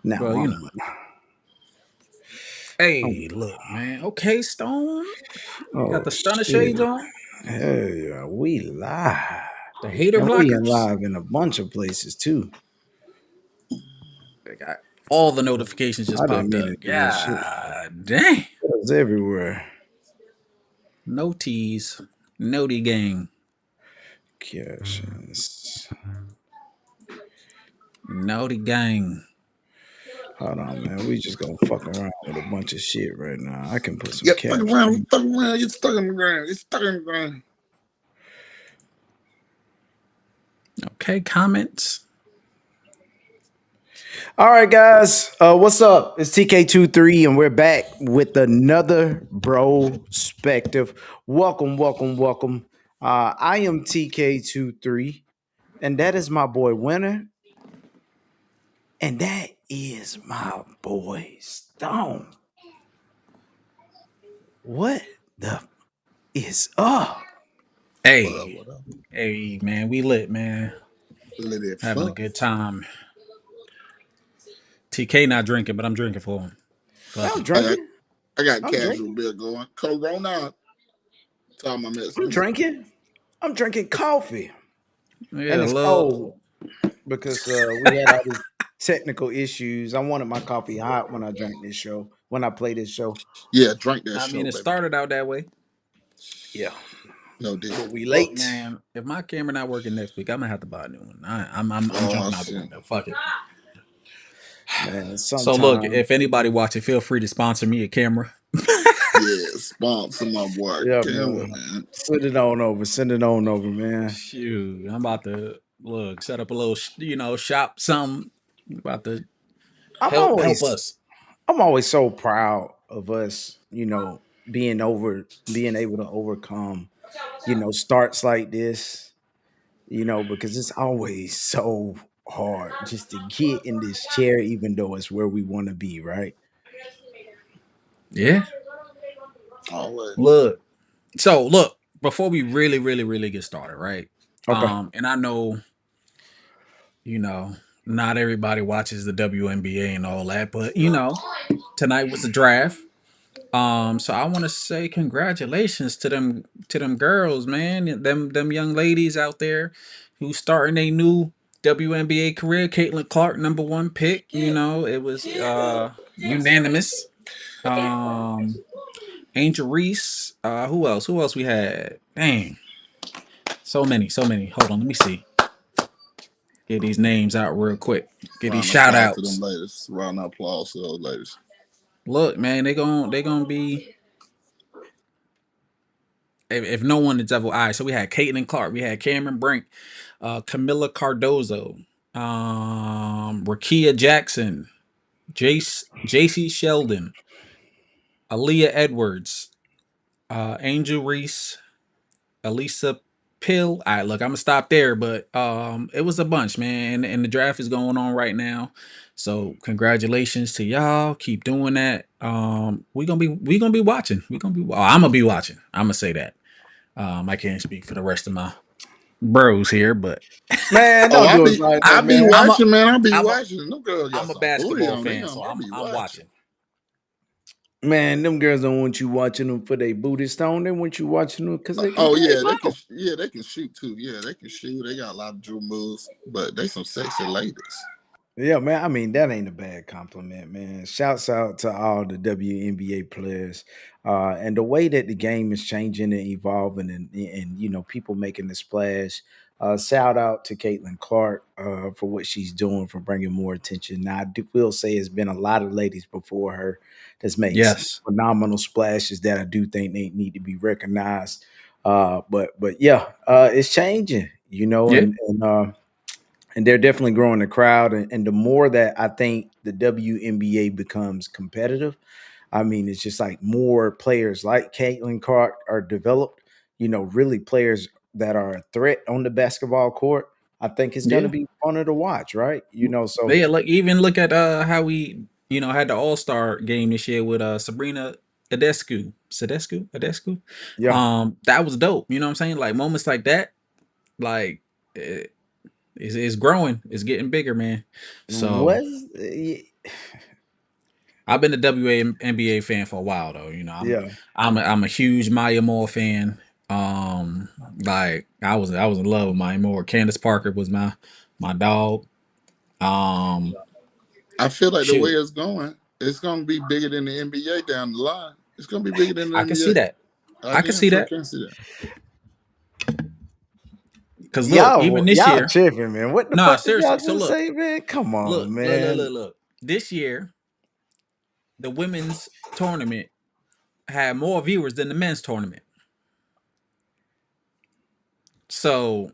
Now, Well, you know. Hey, look, man. Okay, Stone. Got oh the stunner shit! shades on. Hey, we live, The hater and we blockers. live in a bunch of places too. They got all the notifications just I didn't popped mean to up. do that shit. God dang. It's everywhere. No tease. Noti gang. Captions. Noti gang. Hold on, man. We just gonna fuck around with a bunch of shit right now. I can put some Yep, captions. fuck around, get stuck on the ground, get stuck on the ground. Okay, comments. All right, guys. What's up? It's TK23, and we're back with another Brospective. Welcome, welcome, welcome. I am TK23, and that is my boy Winner, and that is my boy Stone. What the is up? What up, Hey. what up? Hey, man. We lit, man. Let it Having a fuck. good time. TK not drinking, but I'm drinking for him. Man, Fuck I'm it. drinking. I got I'm casual drinking. beer going. Corona to all my I'm Mexicans. drinking. I'm drinking coffee, Yeah, and a it's little. cold because we had all these technical issues. I wanted my coffee hot when I drank this show, when I play this show. Yeah, drink that I mean, show, it baby. started out that way. Yeah, No deal. but we Look, late. man, if my camera not working next week, I'm gonna have to buy a new one. I'm Oh jumping out the shit. window. Fuck it. Man, So look, sometime. if anybody watching, feel free to sponsor me a camera. Yeah, sponsor my boy Yeah, camera, man. man. Send it on over. Send it on over, man. Shoot, I'm about to look set up a little, shop something. About to I'm help always, us. I'm always so proud of us. Being able to overcome, starts like this. Because it's always so hard just to get in this chair, even though it's where we want to be, right? Yeah. Always. Look. So look, before we really, really, really get started, right? Okay. And I know, you know, not everybody watches the WNBA and all that, but tonight was the draft. So I want to say congratulations to them girls, man. Them young ladies out there who starting a new WNBA career. Caitlin Clark, number one pick. It was unanimous. Um, Angel Reese. Who else? Who else we had? Dang, so many, so many. Hold on, let me see. Get these names out real quick. Get these Round of shout applause to them outs. ladies. Round of applause to those ladies. Look, man, they gonna be if no one is ever all right. So we had Caitlin Clark, we had Cameron Brink, Camilla Cardozo, Rakia Jackson, JC Sheldon, Aaliyah Edwards, Angel Reese, Elisa Pill. All right, look, I'm gonna stop there, but it was a bunch, man, and the draft is going on right now. So congratulations to y'all. Keep doing that. We gonna be watching. I'm gonna be watching. I'm gonna say that. I can't speak for the rest of my bros here, but Man, Oh, don't do us like I that, be man. I'm a watching, man. I be I'm a watching. Them girls got I'm a some booty basketball on fan, so them. I be I'm watching. watching. Man, them girls don't want you watching them for their booty stone. They want you watching them because they can Oh play yeah, they can. ball. Yeah, they can shoot too. Yeah, they can shoot. They got a lot of drill moves, but they some sexy ladies. Yeah, man. I mean, that ain't a bad compliment, man. Shouts out to all the WNBA players, and the way that the game is changing and evolving, and people making the splash. Shout out to Caitlin Clark for what she's doing for bringing more attention. Now, will say it's been a lot of ladies before her that's made some Yes. phenomenal splashes that I do think they need to be recognized. But yeah, it's changing, Yeah. and they're definitely growing the crowd. And the more that I think the WNBA becomes competitive, I mean, it's just like more players like Caitlin Clark are developed, really players that are a threat on the basketball court. I think it's going to Yeah. be funner to watch, right? But So yeah, like even look at how we had the All-Star game this year with Sabrina Adescu. yeah, That was dope. You know what I'm saying? Like moments like that, like eh, It's growing. It's getting bigger, man. So Was I've been a WNBA fan for a while though. You know, yeah. I'm a huge Maya Moore fan. Um, like I was in love with Maya Moore. Candace Parker was my dog. Um, I feel like the way shoot, it's going to be bigger than the NBA down the line. It's going to be bigger than the I can see NBA. that. I I can damn see sure that can see that. because look, even this Y'all year, tripping, man. What the nah, fuck did seriously. y'all So just say, man? Come on, man. look. This year, the women's tournament had more viewers than the men's tournament. So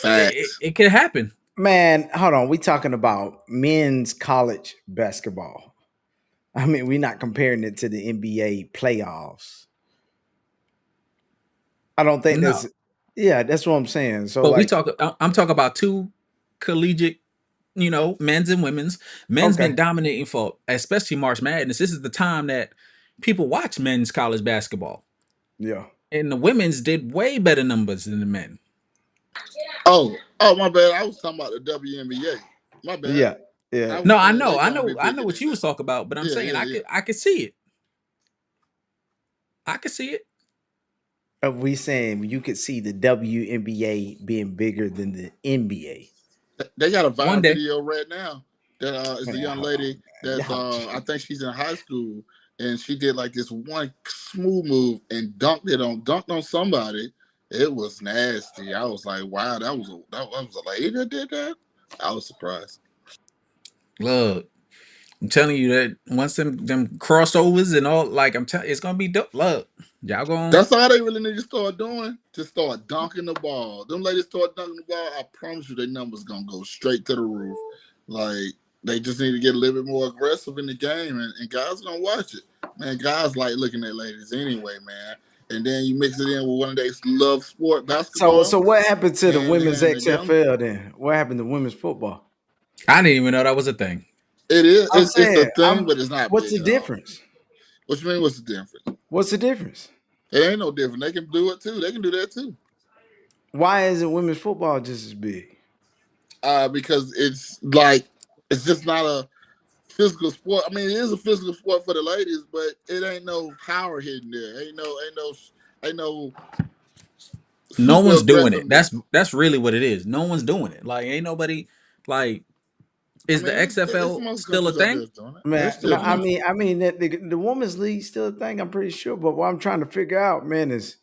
Facts. it could happen. Man, hold on. We talking about men's college basketball. I mean, we're not comparing it to the NBA playoffs. I don't think No, that's yeah, that's what I'm saying. So but like, I'm talking about two collegiate, men's and women's. Men's been okay, dominating for especially March Madness. This is the time that people watch men's college basketball. yeah. And the women's did way better numbers than the men. Oh, my bad. I was talking about the WNBA. My bad. Yeah. Yeah. I was No, saying they gonna be I bigger know what than you was that. talking about, but I'm Yeah, saying yeah, yeah. I could see it. I could see it. We saying you could see the WNBA being bigger than the NBA. They got a One viral day. video right now that is a Man, young hold on, lady man. that's Y'all I tripping. think she's in high school and she did like this one smooth move and dunked on somebody. It was nasty. I was like, wow, that was a lady that did that. I was surprised. Look, I'm telling you that once them crossovers and all, like I'm telling, it's gonna be dope. Look, y'all going That's all they really need to start doing. Just start dunking the ball. Them ladies start dunking the ball. I promise you, their numbers gonna go straight to the roof. Like they just need to get a little bit more aggressive in the game, and guys gonna watch it. Man, guys like looking at ladies anyway, man. And then you mix it in with one of their love sport So basketball, what happened to the hand in women's hand together. XFL then? What happened to women's football? I didn't even know that was a thing. It is. I'm It's a saying, thing, but it's not what's big the at all. difference? What you mean? What's the difference? What's the difference? It ain't no different. They can do it too. They can do that too. Why isn't women's football just as big? Because it's like it's just not a physical sport. I mean, it is a physical sport for the ladies, but it ain't no power hitting there. Ain't no No super one's doing it. aggressiveness. That's really what it is. No one's doing it. Like ain't nobody like I is the mean, it's XFL some other still a countries out there thing? that's doing it. They're Man, still no, doing it. that the women's league still a thing. I'm pretty sure, but what I'm trying to figure out, man, is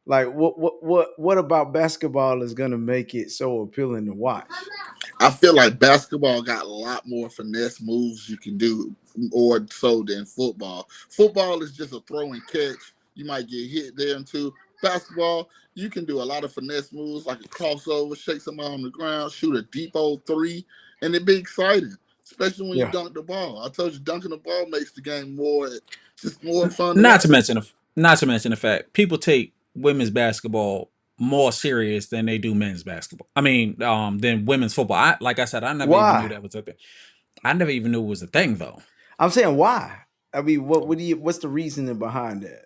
like what about basketball is gonna make it so appealing to watch? I feel like basketball got a lot more finesse moves you can do more so than football. Football is just a throw and catch. You might get hit there and two. Basketball, you can do a lot of finesse moves like a crossover, shake somebody on the ground, shoot a deep old three, and it be exciting, especially when you Yeah. dunk the ball. I told you, dunking the ball makes the game more fun to Not to watch. mention not to mention the fact people take women's basketball more serious than they do men's basketball. I mean, than women's football. Like I said, I never even knew Why? that was a thing. I never even knew it was a thing though. I'm saying why? I mean, what's the reasoning behind that?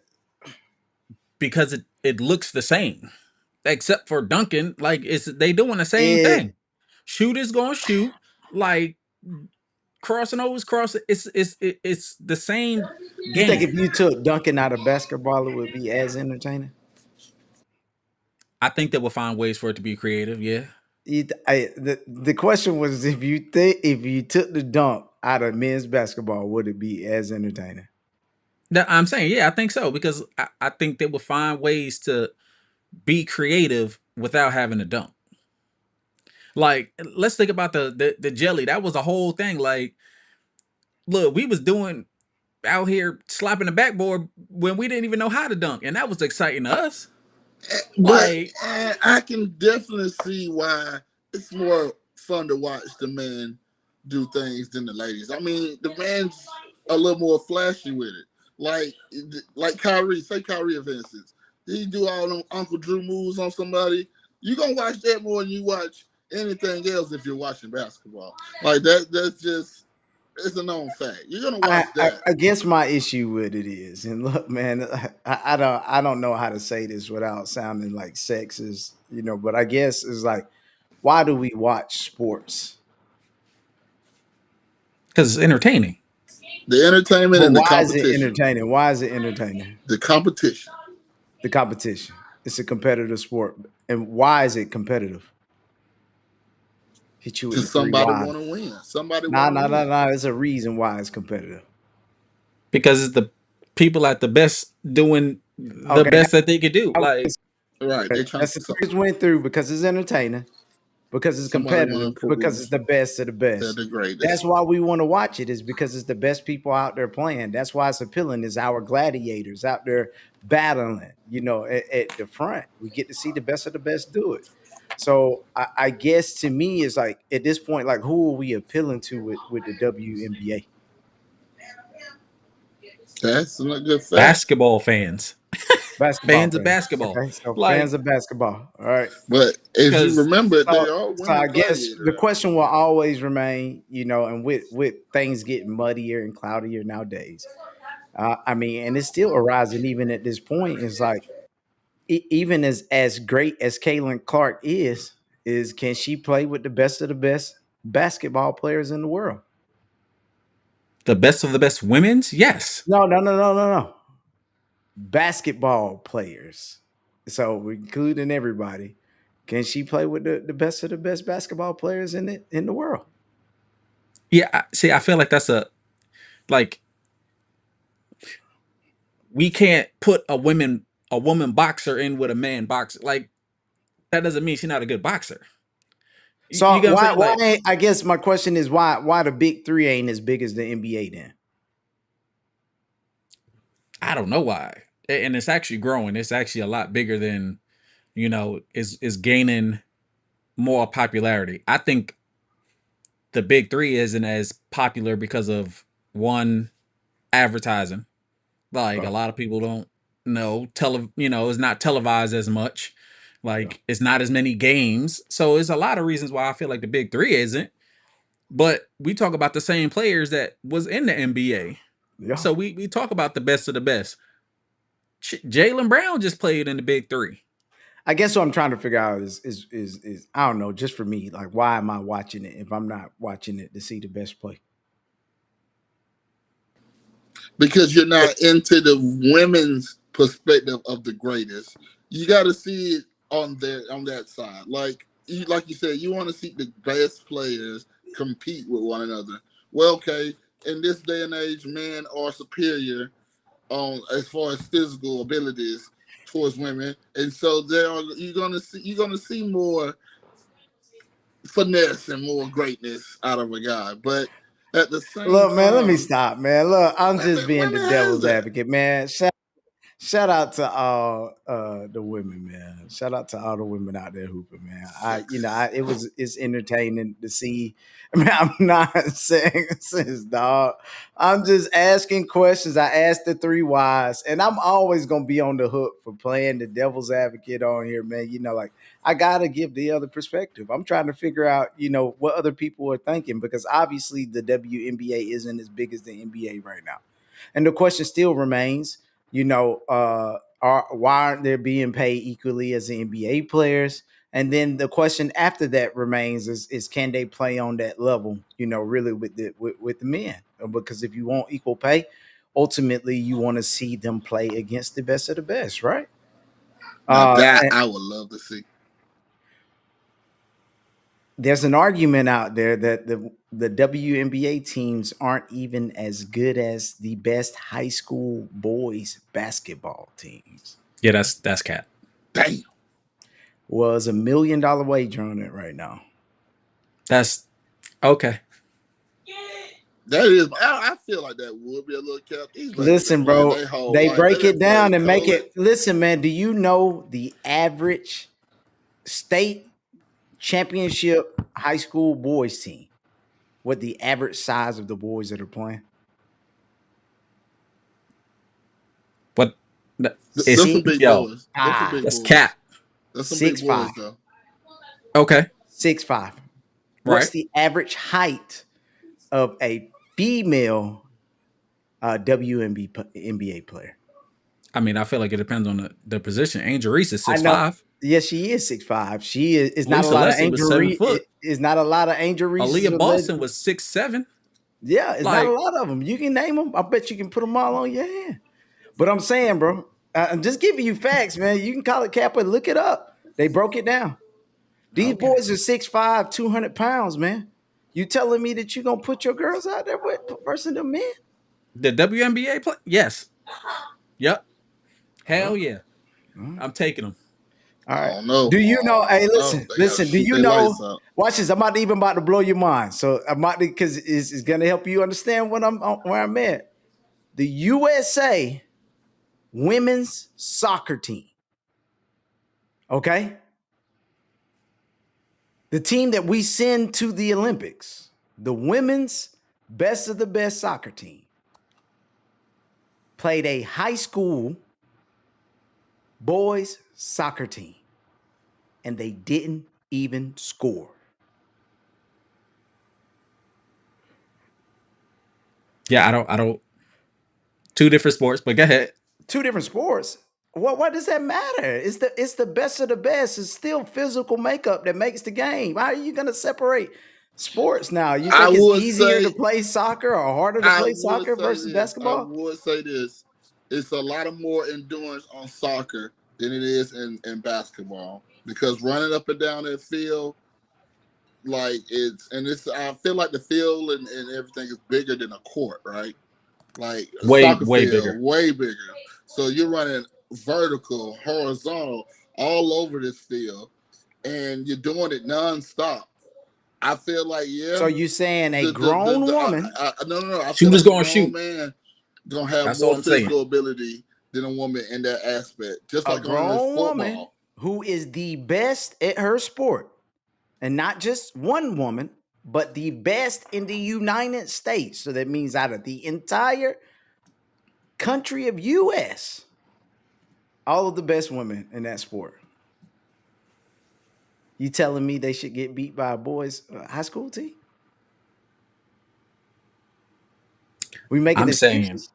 Because it looks the same. Except for Duncan, like it's they doing the same It thing. Shooters gonna shoot, like crossing overs, crossing. It's the same You think if game. you took dunking out of basketball, it would be as entertaining? I think they will find ways for it to be creative. Yeah, The question was if you think if you took the dunk out of men's basketball, would it be as entertaining? I'm saying yeah, I think so because I think they will find ways to be creative without having to dunk. Like let's think about the jelly. That was a whole thing. Like look, we was doing out here slapping the backboard when we didn't even know how to dunk, and that was exciting to us. But Like I can definitely see why it's more fun to watch the men do things than the ladies. I mean, the men's a little more flashy with it. Like Kyrie, say Kyrie for instance, he do all them Uncle Drew moves on somebody. You gonna watch that more than you watch anything else if you're watching basketball. Like that's just it's a known fact. You're gonna watch that. I guess my issue with it is, and look, man, I don't know how to say this without sounding like sexist, but I guess it's like Why do we watch sports? Because it's entertaining. The entertainment But and the why is it competition. entertaining? Why is it entertaining? The competition. The competition. It's a competitive sport. And why is it competitive? Hit you with the Because three somebody whys. want to win. Somebody Nah, want to nah, nah, win. nah. There's a reason why it's competitive. Because it's the people at the best doing the Okay, best that they could do. Like Right. They trying that's the quickest went through because it's entertaining, because it's somebody want to competitive, because improve. it's the best of the They're best. the That's greatest. why we want to watch it, is because it's the best people out there playing. That's why it's appealing, is our gladiators out there battling, at the front. We get to see the best of the best do it. So I guess to me, it's like at this point, like who are we appealing to with the WNBA? That's a good fact. basketball fans, Basketball fans of fans. basketball. Okay, so fans Like, of basketball. All right. But as you because remember, So, there are so women I guess gladiators the out question will always remain, and with things getting muddier and cloudier nowadays, I mean, and it's still arising even at this point. It's like even as great as Caitlin Clark is can she play with the best of the best basketball players in the world? the best of the best women's, yes. No, no, no, no, no, no. Basketball players. So we're including everybody. Can she play with the best of the best basketball players in the world? Yeah, see, I feel like that's like we can't put a woman boxer in with a man boxer. Like that doesn't mean she's not a good boxer. You So get what I'm why saying? Like I guess my question is why the big three ain't as big as the NBA then? I don't know why, and it's actually growing. It's actually a lot bigger than is gaining more popularity. I think the big three isn't as popular because of one, advertising. Like a Okay. lot of people don't know it's not televised as much. Yeah. Like it's not as many games. So there's a lot of reasons why I feel like the big three isn't. But we talk about the same players that was in the NBA. Yeah. So we talk about the best of the best. Jalen Brown just played in the big three. I guess what I'm trying to figure out is I don't know, just for me, like why am I watching it if I'm not watching it to see the best play? because you're not into the women's perspective of the greatest. You got to see it on that side. Like you said, you want to see the best players compete with one another. Well, okay, in this day and age, men are superior on as far as physical abilities towards women, and so you're gonna see more finesse and more greatness out of a guy. But at the same Look, man, let me time, stop, man. Look, I'm just being the women has devil's that. advocate, man. Shout out to all the women, man. Shout out to all the women out there hooping, man. It's entertaining to see. I mean, I'm not saying this, dog. I'm just asking questions. I asked the three whys, and I'm always gonna be on the hook for playing the devil's advocate on here, man. Like I gotta give the other perspective. I'm trying to figure out, what other people are thinking, because obviously the WNBA isn't as big as the NBA right now. And the question still remains, why aren't they being paid equally as the NBA players? And then the question after that remains is can they play on that level, really with the men? Because if you want equal pay, ultimately you want to see them play against the best of the best, right? Now that And I would love to see. there's an argument out there that the WNBA teams aren't even as good as the best high school boys basketball teams. Yeah, that's cat. Damn. Was $1 million wager on it right now. That's okay. That is, I feel like that would be a little cap. These ladies been Listen, playing bro, their whole they life. They break didn't it play down and make college. it. Listen, man, do you know the average state championship high school boys team? What the average size of the boys that are playing? But Them it's some Six big yo, boys. Them some five, big that's boys. cat. That's some big six boys five, though. Okay, 6'5". What's right. the average height of a female WNBA NBA player? I mean, I feel like it depends on the position. Angel Reese is I six know. five. Yes, she is 6'5". She is not a Lisa lot of Leslie was Angel 7 Reese. foot. Is not a lot of Angel Reese's Aaliyah alleged. Boston was 6'7". Yeah, it's not a Like lot of them. You can name them. I bet you can put them all on your hand. But I'm saying, bro, I'm just giving you facts, man. You can call it Kappa, look it up. They broke it down. These okay, boys are 6'5", 200 pounds, man. You telling me that you gonna put your girls out there with versus the men? the WNBA play. Yes, yep, Well, hell yeah, all I'm taking them. right. don't know. Do you know? I Hey, don't know. listen, They gotta listen. Do shoot you their lights know? out. Watch this. I'm about to blow your mind. So I'm about to because it's gonna help you understand what where I'm at. The USA women's soccer team. Okay, the team that we send to the Olympics, the women's best of the best soccer team, played a high school boys soccer team, and they didn't even score. Yeah, I don't. Two different sports, but go ahead. Two different sports. What does that matter? It's the best of the best. It's still physical makeup that makes the game. How are you gonna separate sports now? You I think it's would easier to say play soccer or harder to play soccer versus I basketball? would say this. It's a lot of more endurance on soccer than it is in basketball. Because running up and down that field, like it's I feel like the field and everything is bigger than a court, right? Like a Way soccer way field, bigger. way bigger. So you're running vertical, horizontal, all over this field, and you're doing it nonstop. I feel like So yeah, you saying a the grown woman, no. I feel Shooters like a gonna grown shoot. man gonna have That's all more I'm saying. physical ability than a woman in that aspect. Just a like on this grown woman football. who is the best at her sport, and not just one woman, but the best in the United States. So that means out of the entire country of US, all of the best women in that sport. You telling me they should get beat by a boys high school team? We making I'm saying, excuses?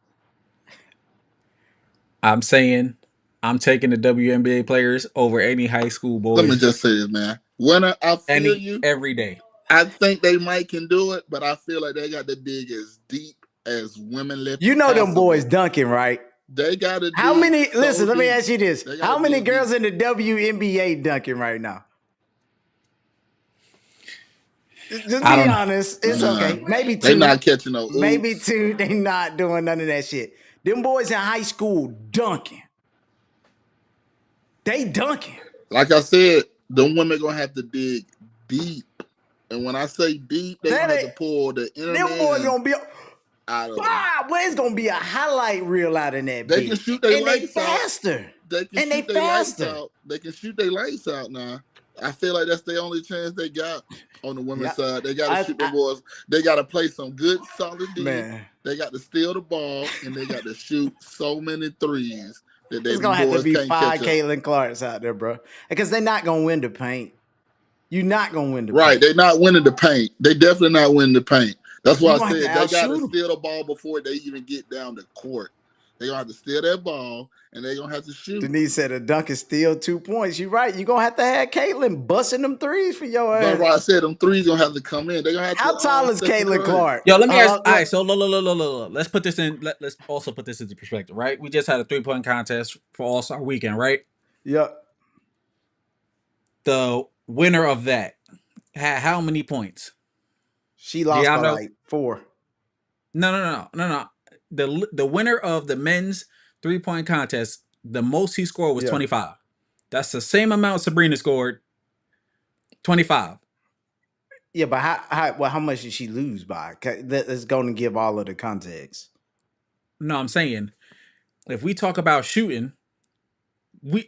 I'm saying, I'm taking the WNBA players over any high school Let me boys just say this, man. When I feel any you, every day. I think they might can do it, but I feel like they got to dig as deep as women You know them boys possible. dunking, right? They got to How dig many? so Listen, let me deep. ask you this: They got to how many dig deep. girls in the WNBA dunking right now? Just I be don't know. honest. It's Nah, okay. Maybe they two. not catching no Maybe oops. two. They not doing none of that shit. Them boys in high school dunking. They dunking. Like I said, them women gonna have to dig deep, and when I say deep, they That gonna have ain't, to pull the inner them boys man gonna be. out of them. Wow, well, it's gonna be a highlight reel out in that They can bitch, shoot their and they lights out. faster, They can and they shoot their lights faster. out. They can shoot their lights out now. I feel like that's the only chance they got on the women's Yeah, side. They got to I, shoot their I boys. They got to play some good, solid D. man, They got to steal the ball, and they got to shoot so many threes that it's them gonna have to boys be can't catch five up. Caitlin Clarks out there, bro, because they're not gonna win the paint. You're not gonna win the Right. paint. They're not winning the paint. They definitely not winning the paint. That's why You're I gonna have to said they got to outshoot them. steal the ball before they even get down the court. They're going to have to steal that ball, and they're going to have to shoot. Denise said a dunk is still 2 points. You're right. You're gonna have to have Caitlin busting them threes for your That's ass. why I said them threes going to have to come in. They're going to have How to tall is step Caitlin across. Clark? Yo, let me ask. All right, so look. Let's put this in. Let's also put this into perspective, right? We just had a 3-point contest for All Star Weekend, right? Yep. The winner of that had how many points? She Do lost y'all by know? like 4. No. The winner of the men's 3-point contest, the most he scored was Yeah. 25. That's the same amount Sabrina scored. 25. Yeah, but how much did she lose by? That's going to give all of the context. No, I'm saying if we talk about shooting,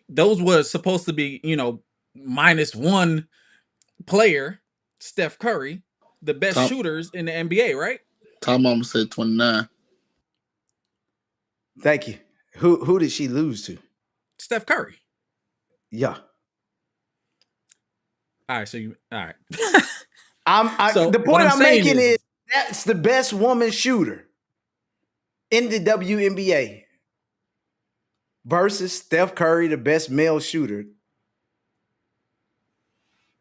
those were supposed to be, minus one player, Steph Curry, the best Tom, shooters in the NBA, right? Tom Mama said 29. Thank you. Who did she lose to? Steph Curry. Yeah. All right, all right. The So what point I'm I'm saying making is, is that's the best woman shooter in the WNBA versus Steph Curry, the best male shooter.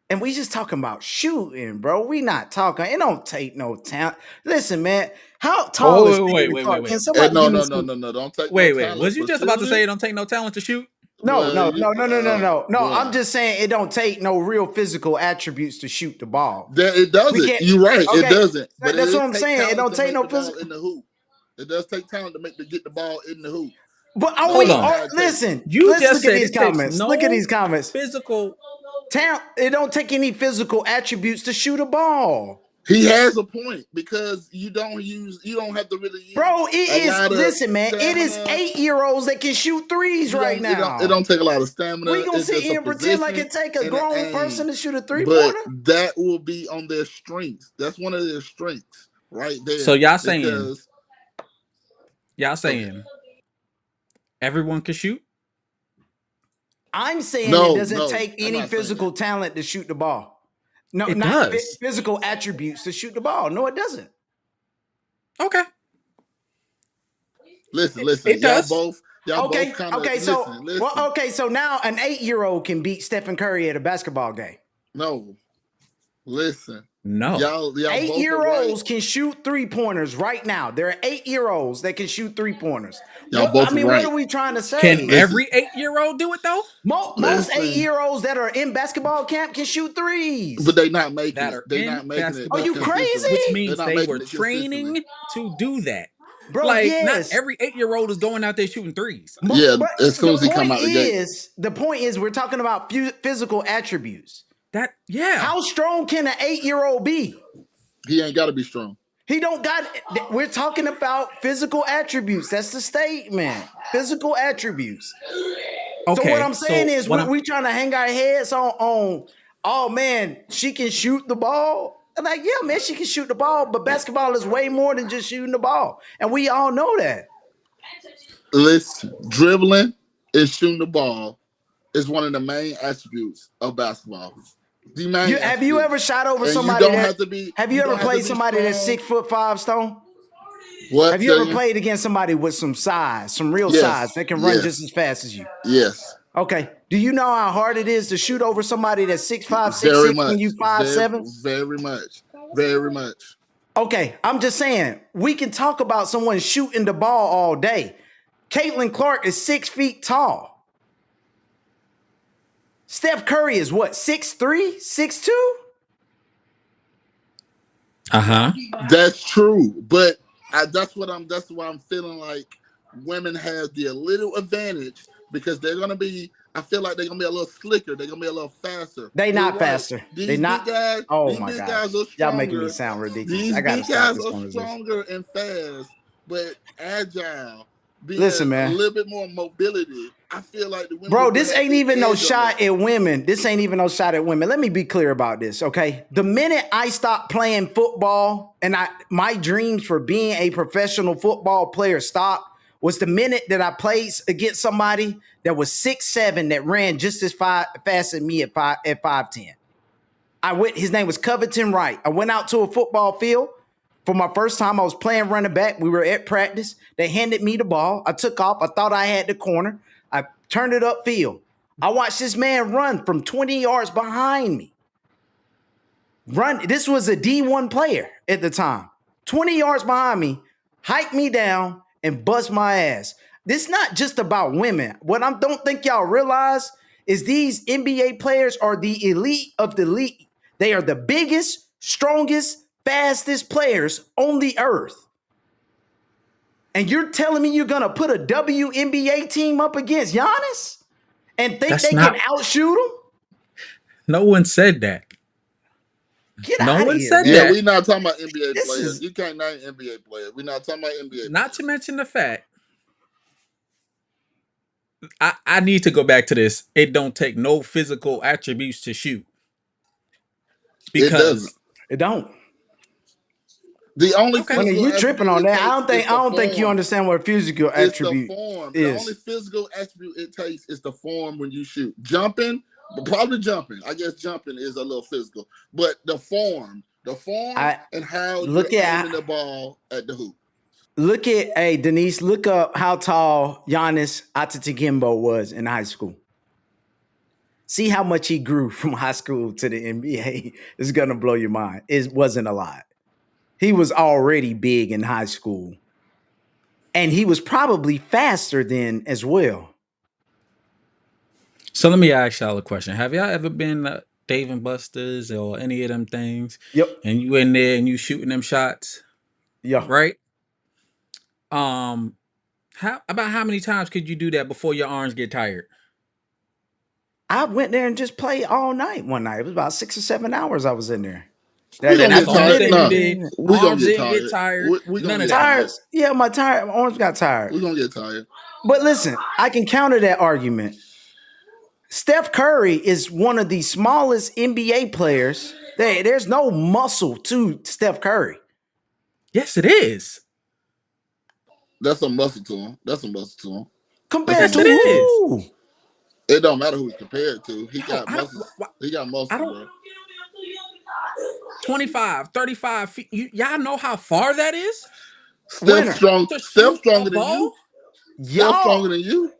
And we just talking about shooting, bro. We not talking. It don't take no talent. Listen, man. How tall is Oh, wait, Caitlin wait, wait, Clark? Can wait, somebody No, give me no, no, some? no, no. Don't take no wait. talent Was you for just about to say shooting. it don't take no talent to shoot? No, Well, no, no, no, no, no, no, no. I'm boy. just saying it don't take no real physical attributes to shoot the ball. It We doesn't. get You're right. It okay. doesn't. But it That's what is I'm take saying. It talent don't to take make no the ball physical. in the hoop. It does take talent to get the ball in the hoop. But are Hold we? That's on. how it takes. Listen, You let's just look at said these it takes comments. Look at no these comments. physical. Talent. It don't take any physical attributes to shoot a ball. He has a point because you don't have to really use Bro, it a is. lot of Listen, man. It is stamina. 8-year-olds that can shoot threes right It now. don't take a lot of stamina. We gonna It's sit just a here and pretend like position it take a and an grown aim. person to shoot a But 3-pointer? that will be on their strengths. That's one of their strengths right So there. y'all saying Because everyone can shoot? I'm saying it no, doesn't take I'm any not saying physical that. talent to shoot the ball. No, It not does. physical attributes to shoot the ball. No, it doesn't. Okay. Listen. It does. Y'all both Okay, kind of okay, so listen. okay, so now an 8-year-old can beat Stephen Curry at a basketball game. No, listen. No. Y'all both are right. 8-year-olds can shoot 3-pointers right now. There are 8-year-olds that can shoot 3-pointers. Y'all both I mean, right. what are we trying to say? Can Listen. every 8-year-old do it though? Most Listen. 8-year-olds that are in basketball camp can shoot threes. But they not making That it. are They in not making it Are basketball you camp, crazy? which They're means not they making were it consistently. training to do that. Bro, Like, not yes. every 8-year-old is going out there shooting threes. Yeah, But as soon as he come out the gate. the point is, we're talking about physical attributes. Yeah. How strong can an 8-year-old be? He ain't got to be strong. He don't got. We're talking about physical attributes. That's the statement. Physical attributes. Okay. So what I'm saying is, what we trying to hang our heads on. Oh man, she can shoot the ball. I'm like, yeah, man, she can shoot the ball, but basketball is way more than just shooting the ball, and we all know that. Listen, dribbling and shooting the ball is one of the main attributes of basketball. The main Have you ever shot over and somebody you don't that? have to be. Have you ever don't have to played be somebody that's strong. 6'5" stone? What? Have you ever played against somebody with some size, some real size that can run just as fast as you? Yes. Okay. Do you know how hard it is to shoot over somebody that's 6'5", 6'6", Very much. when you 5'7"? Very much. Very much. Okay, I'm just saying, we can talk about someone shooting the ball all day. Caitlin Clark is 6 feet tall. Steph Curry is what, 6'3", 6'2"? Uh-huh. That's true, but that's why I'm feeling like women have the little advantage because they're gonna be. I feel like they're gonna be a little slicker. They're gonna be a little faster. They You're not right. faster. These They big not. guys. Oh These my big gosh, guys are y'all stronger. making me sound ridiculous. These I gotta big stop guys this are conversation. stronger and fast, but agile. Being Listen, man. a little bit more mobility. I feel like the women. Bro, this ain't even no shot at women. This ain't even no shot at women. Let me be clear about this, okay? The minute I stopped playing football and my dreams for being a professional football player stopped was the minute that I played against somebody that was 6'7" that ran just as fast as me at 5'10". His name was Covington Wright. I went out to a football field. For my first time, I was playing running back. We were at practice. They handed me the ball. I took off. I thought I had the corner. I turned it upfield. I watched this man run from 20 yards behind me. This was a D1 player at the time. 20 yards behind me, hike me down, and bust my ass. This is not just about women. What I don't think y'all realize is these NBA players are the elite of the league. They are the biggest, strongest, fastest players on the earth. And you're telling me you're going to put a WNBA team up against Giannis and think they can outshoot him? No one said that. Get out of here, man. Yeah, we're not talking about NBA players. You can't name NBA players. We're not talking about NBA Not to mention the fact, I need to go back to this. It don't take no physical attributes to shoot. Because it don't. The only when you tripping on that, I don't think you understand what physical attribute is. The only physical attribute it takes is the form when you shoot. Jumping, probably jumping. I guess jumping is a little physical, but the form and how you're aiming the ball at the hoop. Look at Denise. Look up how tall Giannis Antetokounmpo was in high school. See how much he grew from high school to the NBA. It's gonna blow your mind. It wasn't a lot. He was already big in high school. And he was probably faster then as well. So let me ask y'all a question. Have y'all ever been Dave and Buster's or any of them things, Yep. and you in there and you shooting them shots, Yeah. right? How many times could you do that before your arms get tired? I went there and just played all night one night. It was about 6 or 7 hours I was in there. We And gonna That's that's get the the only tired. thing you Nah, did. minimum. we gonna Arms get didn't get tired. tired. We gonna None of get that. tired. Tires. Yeah, my arms got tired. We gonna get tired. But listen, I can counter that argument. Steph Curry is one of the smallest NBA players. There's no muscle to Steph Curry. Yes, it is. That's a muscle to him. That's a muscle to him. That's a Compared Yes, to it muscle to him. is. who? It don't matter who he's compared to. He Yo, got I don't. muscles. He got I muscles, don't. bro. 25, 35 feet. Y'all know how far that is Steph Winner. strong. to Steph shoot a stronger than you. ball? Steph Y'all stronger than you.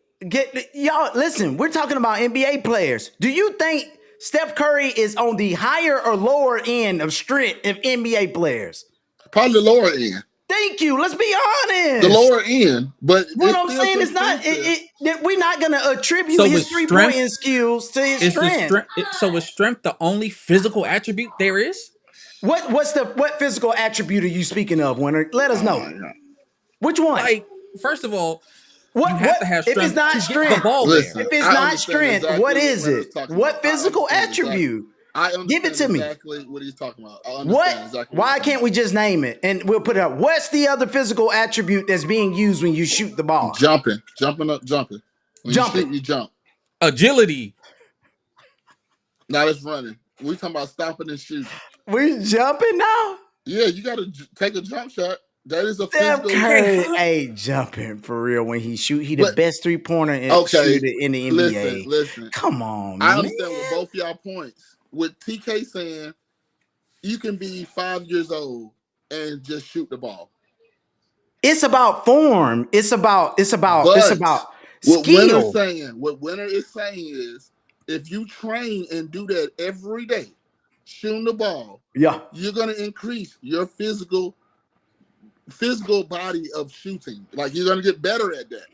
y'all listen, we're talking about NBA players. Do you think Steph Curry is on the higher or lower end of strength of NBA players? Probably the lower end. Thank you. Let's be The honest. lower end, but What it's I'm still saying is not conclusive. that we're not going to attribute So his is 3 pointing strength skills to his is the strength. strength? So is strength the only physical attribute there is? What physical attribute are you speaking of, Winner? Let us Oh know. my god! Which one? Like, first of all, you have What to have if it's strength not to get the strength? ball there. Listen, If it's I not understand strength, what exactly what is Winner's it? talking about. What I physical understand exactly. attribute? I Give it understand to me. exactly what he's talking about. I What? understand exactly what he's Why talking can't we about. just name it and we'll put it up? What's the other physical attribute that's being used when you shoot the ball? Jumping up, jumping. When you Jump it. shoot, you jump. Agility. Now it's running. We talking about stopping and shooting. We jumping now? Yeah, you got to take a jump shot. That is a Steph physical. Okay, Curry how? ain't jumping for real when he shoot. He the But best 3-pointer okay, shooter in the listen, NBA. listen. Come on, I man. understand with both y'all points. With TK saying you can be 5 years old and just shoot the ball. It's about form. It's But about what skill. Winner is saying is if you train and do that every day, shooting the ball, Yeah. you're gonna increase your physical body of shooting. Like you're gonna get better at that.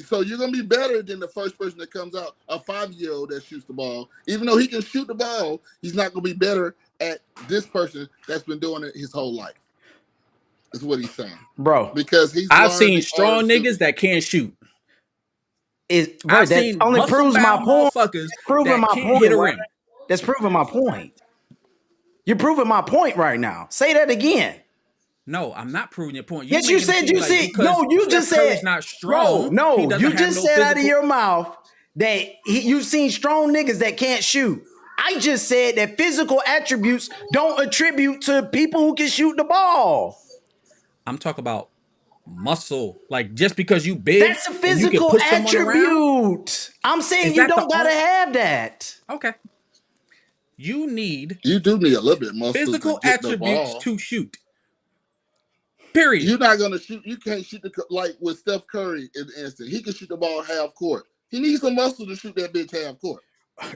So you're gonna be better than the first person that comes out, a 5-year-old that shoots the ball. Even though he can shoot the ball, he's not gonna be better at this person that's been doing it his whole life. Is what he's saying. Bro. Because he's I've learned seen the art strong of niggas shooting. that can't shoot. Bro, I've that seen only muscle proves my bound point. motherfuckers That's proving that my can't hit point, a right? rim. That's proving my point. You're proving my point right now. Say that again. No, I'm not proving your point. You Yes, you making it said seem like because no, you Steph just said, Curry's not bro, strong, he no, doesn't you have just no said out of physical. your mouth that you've seen strong niggas that can't shoot. I just said that physical attributes don't attribute to people who can shoot the ball. I'm talking about muscle. Like just because you big That's a and you can physical push someone around, attribute. I'm is saying you that the don't gotta only? have that. Okay. You need You do need a little bit of muscles to physical get the attributes ball. to shoot. Period. You're not gonna shoot. You can't shoot like with Steph Curry in the instant. He can shoot the ball half court. He needs some muscle to shoot that bitch half court.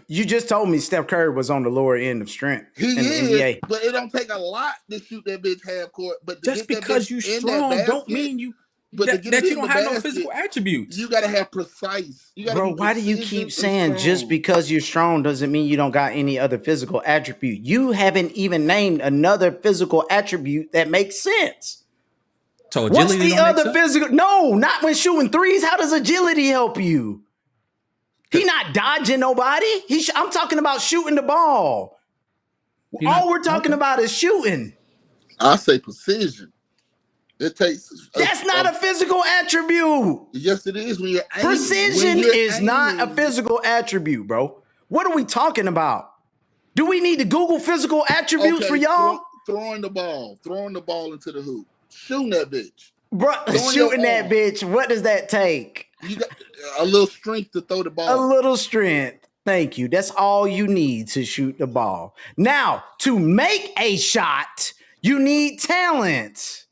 You just told me Steph Curry was on the lower end of strength He in the is, NBA. but it don't take a lot to shoot that bitch half court. But to Just get that bitch because you in that strong don't basket, mean you but to get it that you in don't the have no basket, physical attributes. you gotta have precise. You gotta Bro, be why do you keep precision and saying just strong. because you're strong doesn't mean you don't got any other physical attribute? You haven't even named another physical attribute that makes sense. So What's agility the don't make other sense? physical? No, not when shooting threes. How does agility help you? He not dodging nobody. I'm talking about shooting the ball. You're not All we're talking okay. about is shooting. I say precision. It takes That's not a physical attribute. yes, it is when you're aiming. When Precision you're is not a aiming, physical attribute, bro. What are we talking about? Do we need to Google physical attributes for okay, y'all? throwing the ball into the hoop, shooting that bitch, Bro, throwing your shooting that arm. bitch, what does that take? You got a little strength to throw the A ball. little strength. Thank you. That's all you need to shoot the ball. Now, to make a shot, you need talent.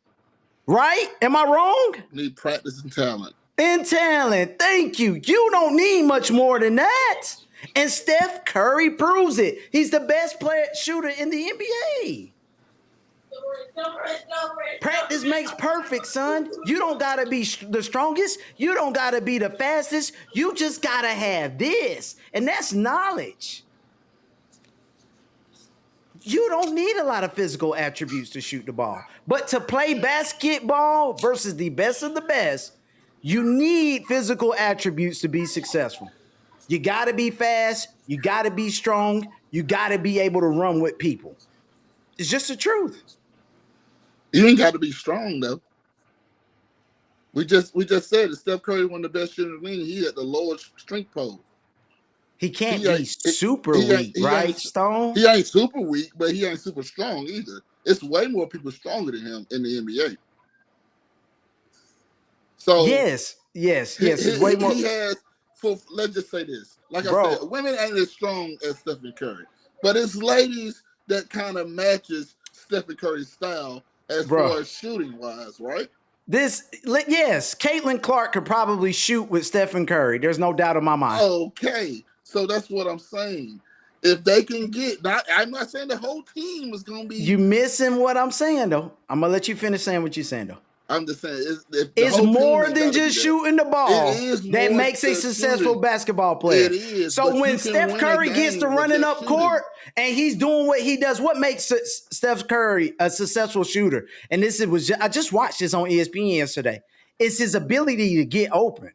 Right? Am I wrong? Need practice and talent. And talent. Thank you. You don't need much more than that. And Steph Curry proves it. He's the best shooter in the NBA. Practice makes perfect, son. You don't got to be the strongest. You don't got to be the fastest. You just got to have this. And that's knowledge. You don't need a lot of physical attributes to shoot the ball. But to play basketball versus the best of the best, you need physical attributes to be successful. You got to be fast. You got to be strong. You got to be able to run with people. It's just the truth. You ain't got to be strong though. We just said that Steph Curry one of the best shooters in the league. He at the lowest strength pole. He can't be super weak, right, Stone? He ain't super weak, but he ain't super strong either. It's way more people stronger than him in the NBA. So yes. It's way more. He has. Let's just say this. Like I said, women ain't as strong as Stephen Curry, but it's ladies that kind of matches Stephen Curry's style as far as shooting wise, right? Yes, Caitlin Clark could probably shoot with Stephen Curry. There's no doubt in my mind. Okay, so that's what I'm saying. If they can I'm not saying the whole team is going to be. You missing what I'm saying, though. I'm going to let you finish saying what you're saying, though. I'm just saying. It's more than just shooting the ball that makes a successful basketball player. It is. So when Steph Curry gets to running up court and he's doing what he does, what makes Steph Curry a successful shooter? And I just watched this on ESPN yesterday. It's his ability to get open.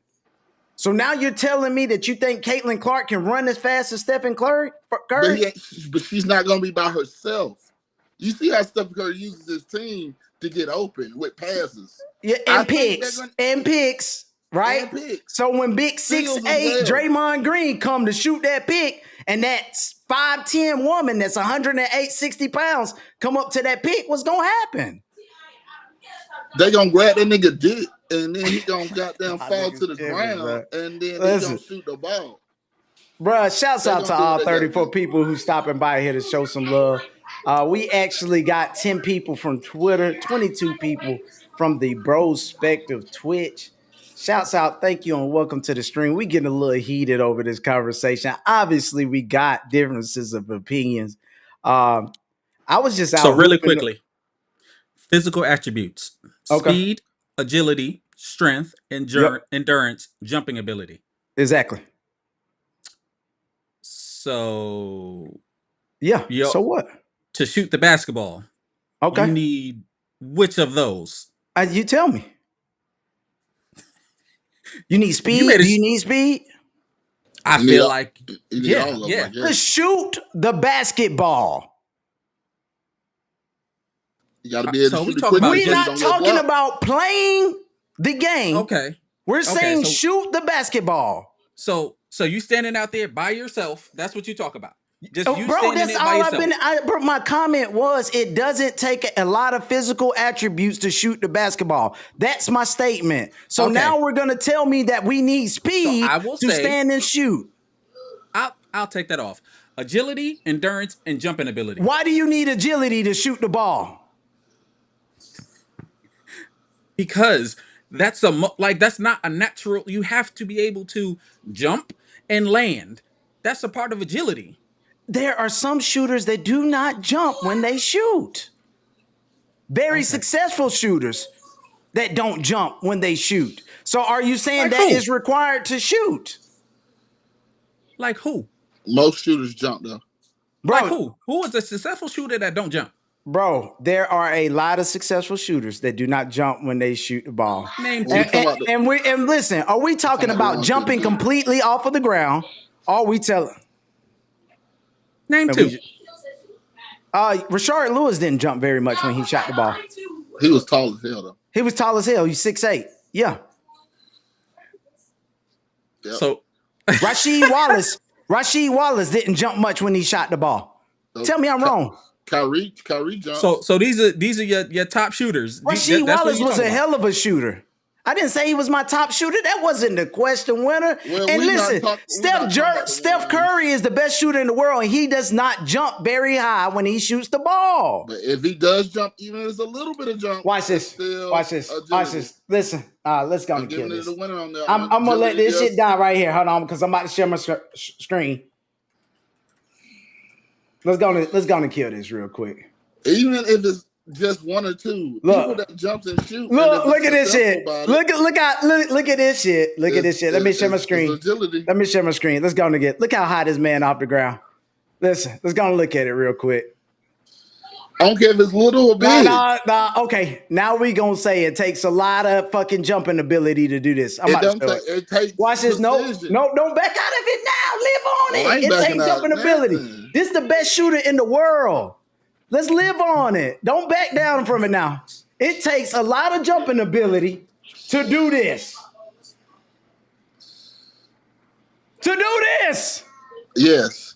So now you're telling me that you think Caitlin Clark can run as fast as Stephen Curry? But she's not going to be by herself. You see how Stephen Curry uses his team to get open with passes. Yeah, and picks, right? And picks. So when big 6'8" Draymond Green come to shoot that pick, and that 5'10" woman that's 160 pounds come up to that pick, what's gonna happen? They gonna grab that nigga dick, and then he gonna goddamn fall to the ground, and then they gonna shoot the ball. Bruh, shouts out to all 34 people who stopping by here to show some love. We actually got 10 people from Twitter, 22 people from the Brospective Twitch. Shouts out, thank you, and welcome to the stream. We getting a little heated over this conversation. Obviously, we got differences of opinions. I was just out. So really quickly, physical attributes: speed, agility, strength, endurance, jumping ability. Exactly. So so what? To shoot the basketball, you need which of those? You tell me. You need speed? Do you need speed? I feel like To shoot the basketball. You got to be able to shoot it quickly. We're not talking about playing the game. Okay. We're saying shoot the basketball. So you standing out there by yourself. That's what you talk about. Just you bro, that's all I've been. My comment was it doesn't take a lot of physical attributes to shoot the basketball. That's my statement. So now we're gonna tell me that we need speed to stand and shoot. I'll take that off. Agility, endurance, and jumping ability. Why do you need agility to shoot the ball? Because that's not a natural. You have to be able to jump and land. That's a part of agility. There are some shooters that do not jump when they shoot. Very successful shooters that don't jump when they shoot. So are you saying that is required to shoot? Like who? Most shooters jump though. Bro, like who? Who is a successful shooter that don't jump? Bro, there are a lot of successful shooters that do not jump when they shoot the ball. Name two. And listen, are we talking about jumping completely off of the ground? Or are we telling? Name two. Rashard Lewis didn't jump very much when he shot the ball. He was tall as hell though. He was tall as hell. He's 6'8". Yeah. Yep. So Rasheed Wallace didn't jump much when he shot the ball. Tell me I'm wrong. Kyrie jumped. So these are your top shooters. Rasheed Wallace was a hell of a shooter. I didn't say he was my top shooter. That wasn't the question, winner. Well, and listen, Steph Curry is the best shooter in the world, and he does not jump very high when he shoots the ball. But if he does jump, even if it's a little bit of jump, watch this. Listen, let's go and kill this. I'm gonna let this shit die right here. Hold on, because I'm about to share my screen. Let's go and kill this real quick. Even if it's just one or two, people Look, that jumps and shoot, and if look it's at this successful shit. about it, Look at this shit. Look at this shit. Let me share my it's screen. agility. Let me share my screen. Let's go and get. Look how high this man off the ground. Listen, let's go and look at it real quick. I don't care if it's little or big. Nah. Okay, now we gonna say it takes a lot of fucking jumping ability to do this. I'm It about to doesn't show take. it. It takes Watch this. precision. No, don't back out of it now. Live on Well, I it. ain't It backing takes out jumping ability. nothing. This is the best shooter in the world. Let's live on it. Don't back down from it now. It takes a lot of jumping ability to do this. Yes.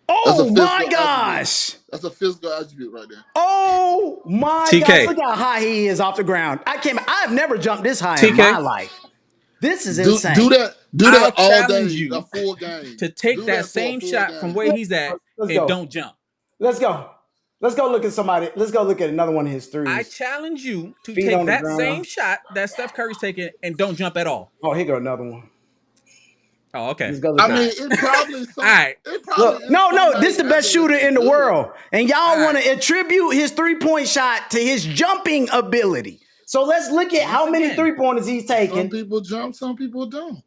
Oh my physical gosh. attribute. That's a physical attribute right there. Oh my TK. gosh. Look how high he is off the ground. I've never jumped this high in TK. my life. This is insane. Do that I'll all challenge day, you a full game. to take Do that for a same full shot game. from where he's at Let's and go. don't jump. Let's go. Let's go look at somebody. Let's go look at another one of his threes. I challenge you to Feet on take the that ground. same shot that Steph Curry's taking and don't jump at all. Oh, here go another one. Oh, okay. Let's go look I at mean, it. it probably All right. it probably Look, no, this is the best shooter in the good. world. And y'all All want right. to attribute his three-point shot to his jumping ability. So let's look at how many again, three-pointers he's taking. Some people jump, some people don't.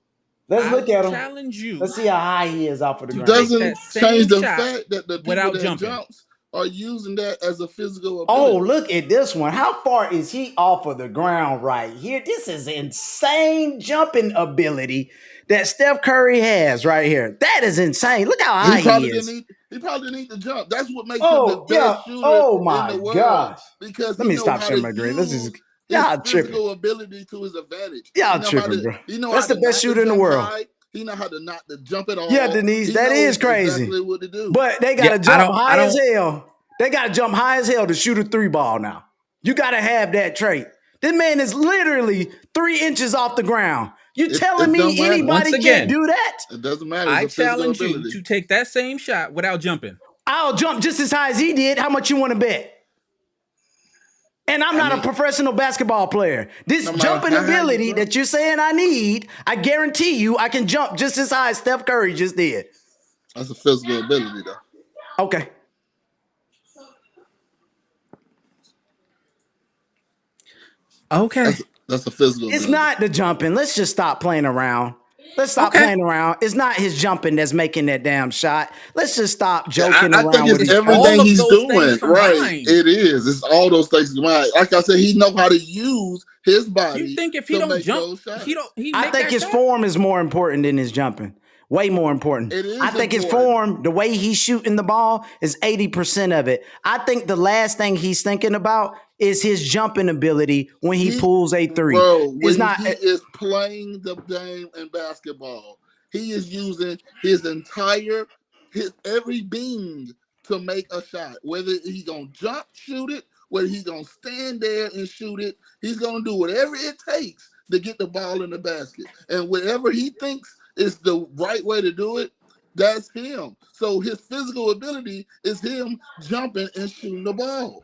Let's look at him. Challenge you. Let's see how high he is off of the ground. Doesn't change the fact that the people that jumping. jumps are using that as a physical ability. Oh, look at this one. How far is he off of the ground right here? This is insane jumping ability that Steph Curry has right here. That is insane. Look how high he is. He probably didn't need to jump. That's what makes him the best shooter my in the world. gosh. Because let me stop sharing my grade. This is y'all physical ability to his advantage. Y'all tripping, bro. That's the best shooter in the world. He know how to not to jump at all. Yeah, Denise, that is crazy. Exactly what to do. But they gotta jump high as hell. They gotta jump high as hell to shoot a three ball now. You gotta have that trait. This man is literally 3 inches off the ground. You telling me anybody can't do that? It doesn't matter. I challenge you to take that same shot without jumping. I'll jump just as high as he did. How much you want to bet? And I'm not a professional basketball player. This jumping ability that you're saying I need, I guarantee you I can jump just as high as Steph Curry just did. That's a physical ability, though. Okay. Okay. That's a physical It's ability. not the jumping. Let's just stop playing around. Let's stop playing around. It's not his jumping that's making that damn shot. Let's just stop joking around. I think it's everything he's doing. Right. It is. It's all those things combined. Like I said, he know how to use his body. You think if he don't jump, I think his form is more important than his jumping. Way more important. It is I think his form, the way he's shooting the ball, is 80% of it. I think the last thing he's thinking about is his jumping ability when he pulls a three. Bro, he is playing the game in basketball. He is using his every being to make a shot. Whether he's gonna jump, shoot it, whether he's gonna stand there and shoot it, he's gonna do whatever it takes to get the ball in the basket. And whatever he thinks is the right way to do it, that's him. So his physical ability is him jumping and shooting the ball.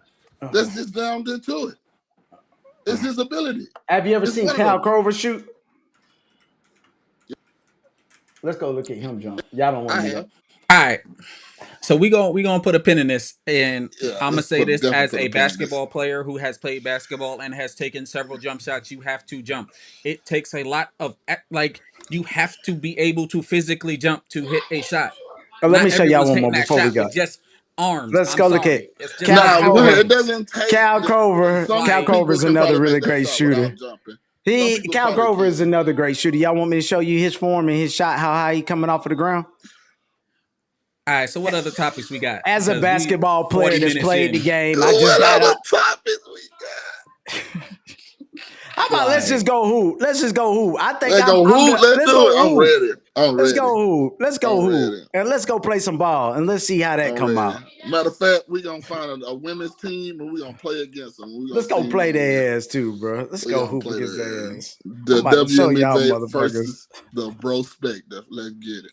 That's just down to it. It's his ability. Have you ever seen Kyle Krover shoot? Let's go look at him jump. Y'all don't want to. All right. So we gonna put a pin in this, and I'm gonna say this as a basketball player who has played basketball and has taken several jump shots. You have to jump. It takes a lot of you have to be able to physically jump to hit a shot. Let me show y'all one more before we go. Just arms. Let's go look at Kyle Krover. It doesn't take Kyle Krover. Kyle Krover is another really great shooter. Kyle Krover is another great shooter. Y'all want me to show you his form and his shot, how high he coming off of the ground? All right, so what other topics we got? As a basketball player that's played the game, I just got what topics we got? How about let's just go hoop? Let's just go hoop. I think let's go hoop. Let's do it. I'm ready. Let's go hoop. Let's go hoop. And let's go play some ball and let's see how that come out. Matter of fact, we're gonna find a women's team and we're gonna play against them. Let's go play their ass too, bro. Let's go hoop against their ass. The WNBA versus the Brospective. Let's get it.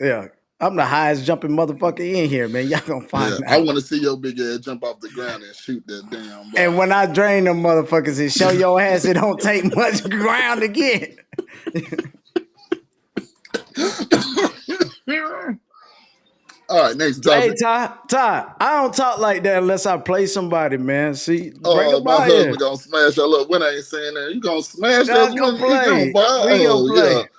Yeah. I'm the highest jumping motherfucker in here, man. Y'all gonna find out. I want to see your big ass jump off the ground and shoot that damn ball. And when I drain them motherfuckers and show your ass, it don't take much ground to get. All right, next Hey topic. Ty, I don't talk like that unless I play somebody, man. See, bring Oh, them my by husband here. gonna smash your little winner. Ain't saying that. You gonna smash us Let's go when he gonna play. buy? We gonna Oh yeah. play.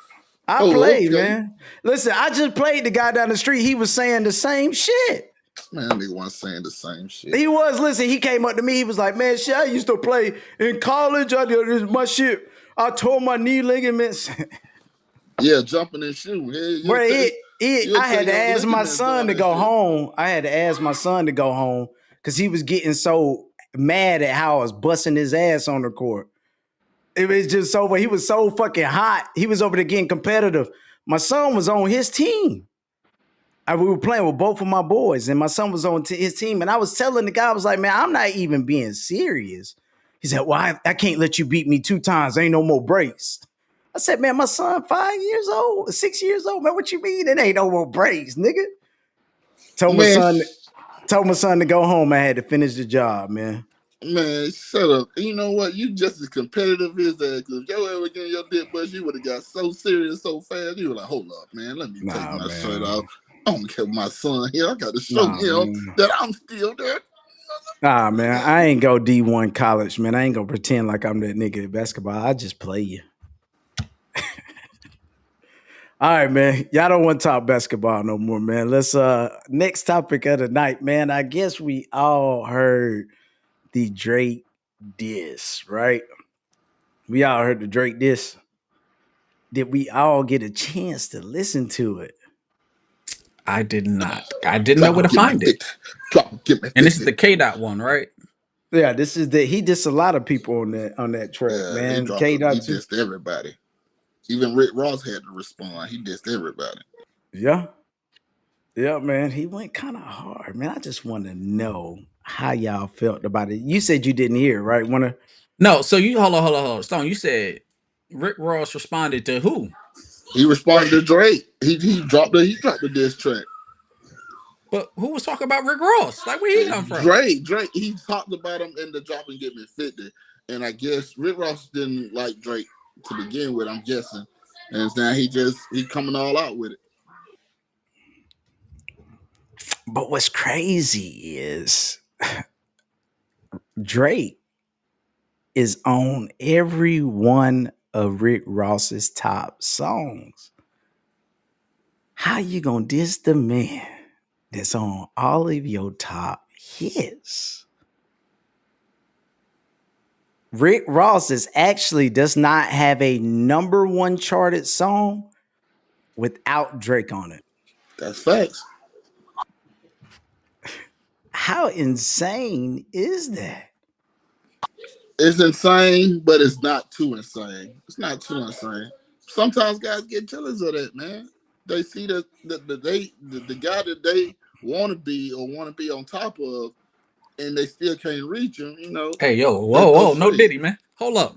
I Oh play, okay. man. Listen, I just played the guy down the street. He was saying the same shit. Man, that nigga wasn't saying the same shit. He was, listen, he came up to me. He was like, man, shit, I used to play in college. I did this, my shit. I tore my knee ligaments. Yeah, jumping and shooting. Yeah, Bro, you'll I tear had to your ask my ligaments son doing to that go shit. home. I had to ask my son to go home because he was getting so mad at how I was busting his ass on the court. It was just so, he was so fucking hot. He was over there getting competitive. My son was on his team. We were playing with both of my boys, and my son was on his team. And I was telling the guy, I was like, man, I'm not even being serious. He said, well, I can't let you beat me 2 times. Ain't no more breaks. I said, man, my son 5 years old, 6 years old, man. What you mean? It ain't no more breaks, nigga. Told my Man, son, told my son to go home. I had to finish the job, man. man, shut up. You know what? You just as competitive as that. Cause if you ever getting your dick bust, you would have got so serious so fast. You were like, hold up, man. Let me take Nah, my shirt off. man. I don't care my son here. I got to show Nah, him man. that I'm still there. Nah, man. I ain't go D1 college, man. I ain't gonna pretend like I'm that nigga at basketball. I just play you. All right, man. Y'all don't want to talk basketball no more, man. Let's next topic of the night, man. I guess we all heard the Drake diss, right? We all heard the Drake diss. Did we all get a chance to listen to it? I did not. I didn't know Drop where it, to get me find it. 50. Drop it, get me And this is 50. the K dot one, right? Yeah, this is the he dissed a lot of people on that track, Yeah, he man. dropped K it. He dot two. dissed everybody. Even Rick Ross had to respond. He dissed everybody. Yeah. Yeah, man. He went kind of hard, man. I just want to know how y'all felt about it. You said you didn't hear, right? Wanna No, so you hold on. Stone, you said Rick Ross responded to who? He responded to Drake. He dropped the diss track. But who was talking about Rick Ross? Like where he come from? Drake, he talked about him in the drop and get me 50. And I guess Rick Ross didn't like Drake to begin with, I'm guessing. And now he coming all out with it. But what's crazy is Drake is on every one of Rick Ross's top songs. How you gonna diss the man that's on all of your top hits? Rick Ross is actually does not have a number one charted song without Drake on it. That's facts. How insane is that? It's insane, but it's not too insane. It's not too insane. Sometimes guys get jealous of that, man. They see the guy that they want to be or want to be on top of, and they still can't reach him. Hey yo, They throw whoa, no shade. Diddy, man. Hold up.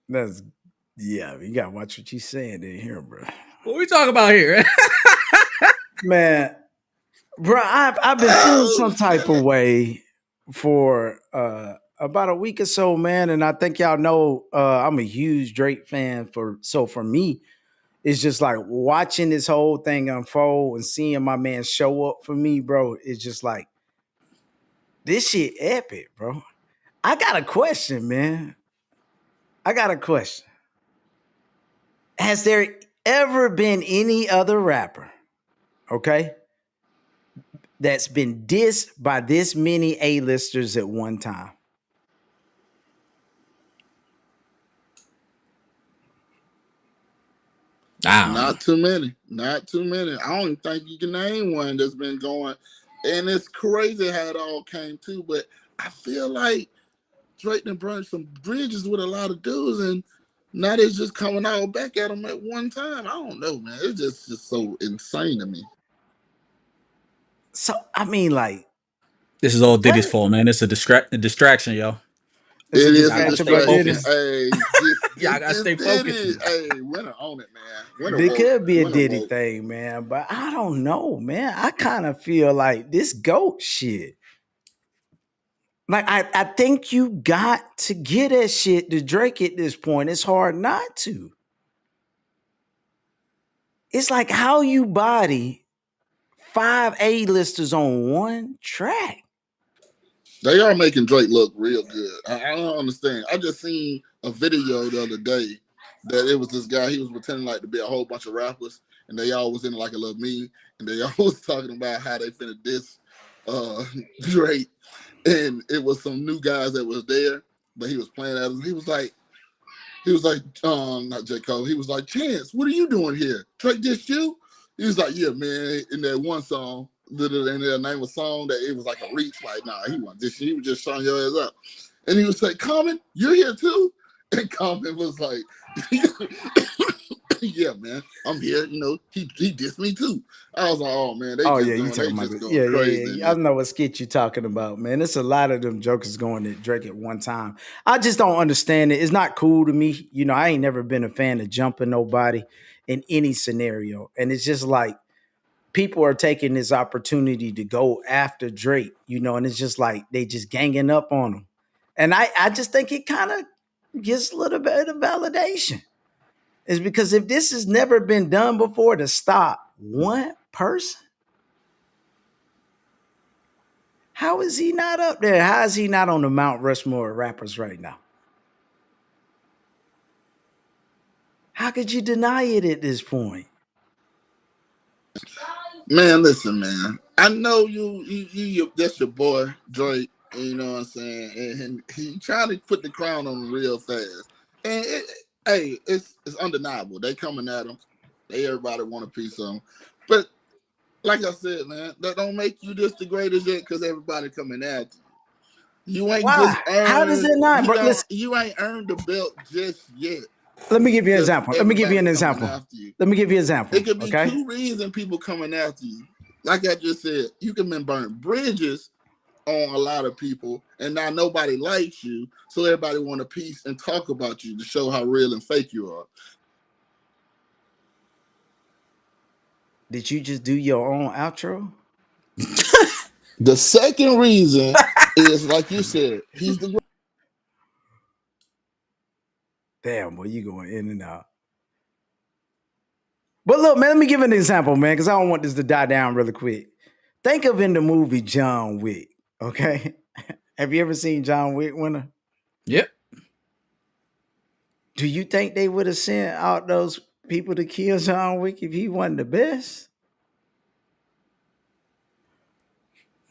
That's yeah, you gotta watch what you saying in here, bro. What we talking about here? Man, bro, I've been feeling Oh some type of shit! way for about a week or so, man. And I think y'all know I'm a huge Drake fan. For me, it's just like watching this whole thing unfold and seeing my man show up for me, bro. It's just like this shit epic, bro. I got a question, man. I got a question. Has there ever been any other rapper, okay, that's been dissed by this many A-listers at one time? I don't know. Not too many. Not too many. I don't even think you can name one that's been going. And it's crazy how it all came to. But I feel like Drake done burned some bridges with a lot of dudes, and now they're just coming all back at him at one time. I don't know, man. It's just so insane to me. So I mean, like, This is all Diddy's what? fault, man. It's a distraction, yo. It's a It is Y'all a gotta distraction stay by distraction. Diddy. focused. Hey, this Y'all this gotta this stay did focused. it. Hey, winner on it, man. Winner It woke. could be a Winner Diddy woke. thing, man, but I don't know, man. I kind of feel like this goat shit. Like I think you got to get that shit to Drake at this point. It's hard not to. It's like how you body 5 A-listers on one track. They are making Drake look real good. I don't understand. I just seen a video the other day that it was this guy. He was pretending like to be a whole bunch of rappers, and they all was in like a little meme, and they all was talking about how they finna diss Drake, and it was some new guys that was there, but he was playing as him. He was like, not J. Cole. He was like, Chance, what are you doing here? Drake dissed you? He was like, yeah, man. In that one song, and their name of song that it was like a reach. Like, nah, he wasn't dissing. He was just showing your ass up. And he was like, Common, you're here too? And Common was like, yeah, man, I'm here. You know, he dissed me too. I was like, oh man, Oh yeah, you talking they about just it. going Yeah, yeah, crazy. yeah. I know what skit you talking about, man. It's a lot of them jokers going at Drake at one time. I just don't understand it. It's not cool to me. You know, I ain't never been a fan of jumping nobody in any scenario. And it's just like people are taking this opportunity to go after Drake, you know, and it's just like they just ganging up on him. And I just think it kind of gives a little bit of validation. Is because if this has never been done before to stop one person, how is he not up there? How is he not on the Mount Rushmore of rappers right now? How could you deny it at this point? Man, listen, man. I know you that's your boy Drake. You know what I'm saying? And he trying to put the crown on him real fast. And hey, it's undeniable. They coming at him. Everybody want a piece of him. But like I said, man, that don't make you just the greatest yet because everybody coming at you. You ain't Why? just How does earned it not, bro? Listen, you ain't earned the belt just yet. let me give you an Because example. Let me give you an everybody coming example. after you. Let me give you an example. It could be Okay. two reasons people coming after you. Like I just said, you can been burn bridges on a lot of people, and now nobody likes you, so everybody want a piece and talk about you to show how real and fake you are. Did you just do your own outro? The second reason is like you said, he's the Damn, boy, you going in and out. But look, man, let me give an example, man, because I don't want this to die down really quick. Think of in the movie John Wick, okay? Have you ever seen John Wick, Winner? Yep. Do you think they would have sent out those people to kill John Wick if he wasn't the best?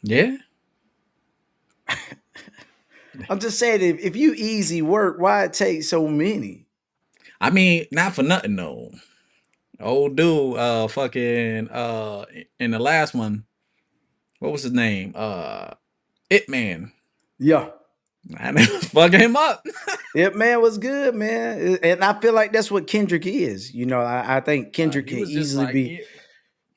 Yeah. I'm just saying, if you easy work, why it take so many? I mean, not for nothing though. Old dude, fucking, in the last one, what was his name? It Man. Yeah. I was fucking him up. It man was good, man. And I feel like that's what Kendrick is. You know, I think Kendrick He can was just easily like, be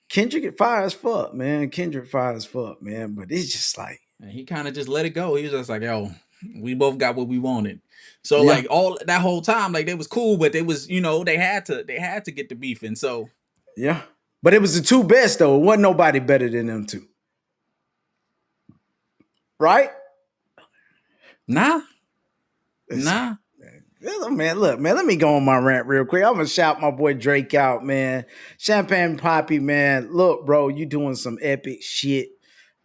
Kendrick fire as fuck, man. Kendrick fire as fuck, man. But it's just like, and he kind of just let it go. He was just like, yo, we both got what we wanted. So yeah, like all that whole time, like they was cool, but they was, they had to get the beef. And so yeah. But it was the two best though. It wasn't nobody better than them two. Right? nah. Listen, Nah. man, look, man, let me go on my rant real quick. I'm gonna shout my boy Drake out, man. Champagne Poppy, man. Look, bro, you doing some epic shit.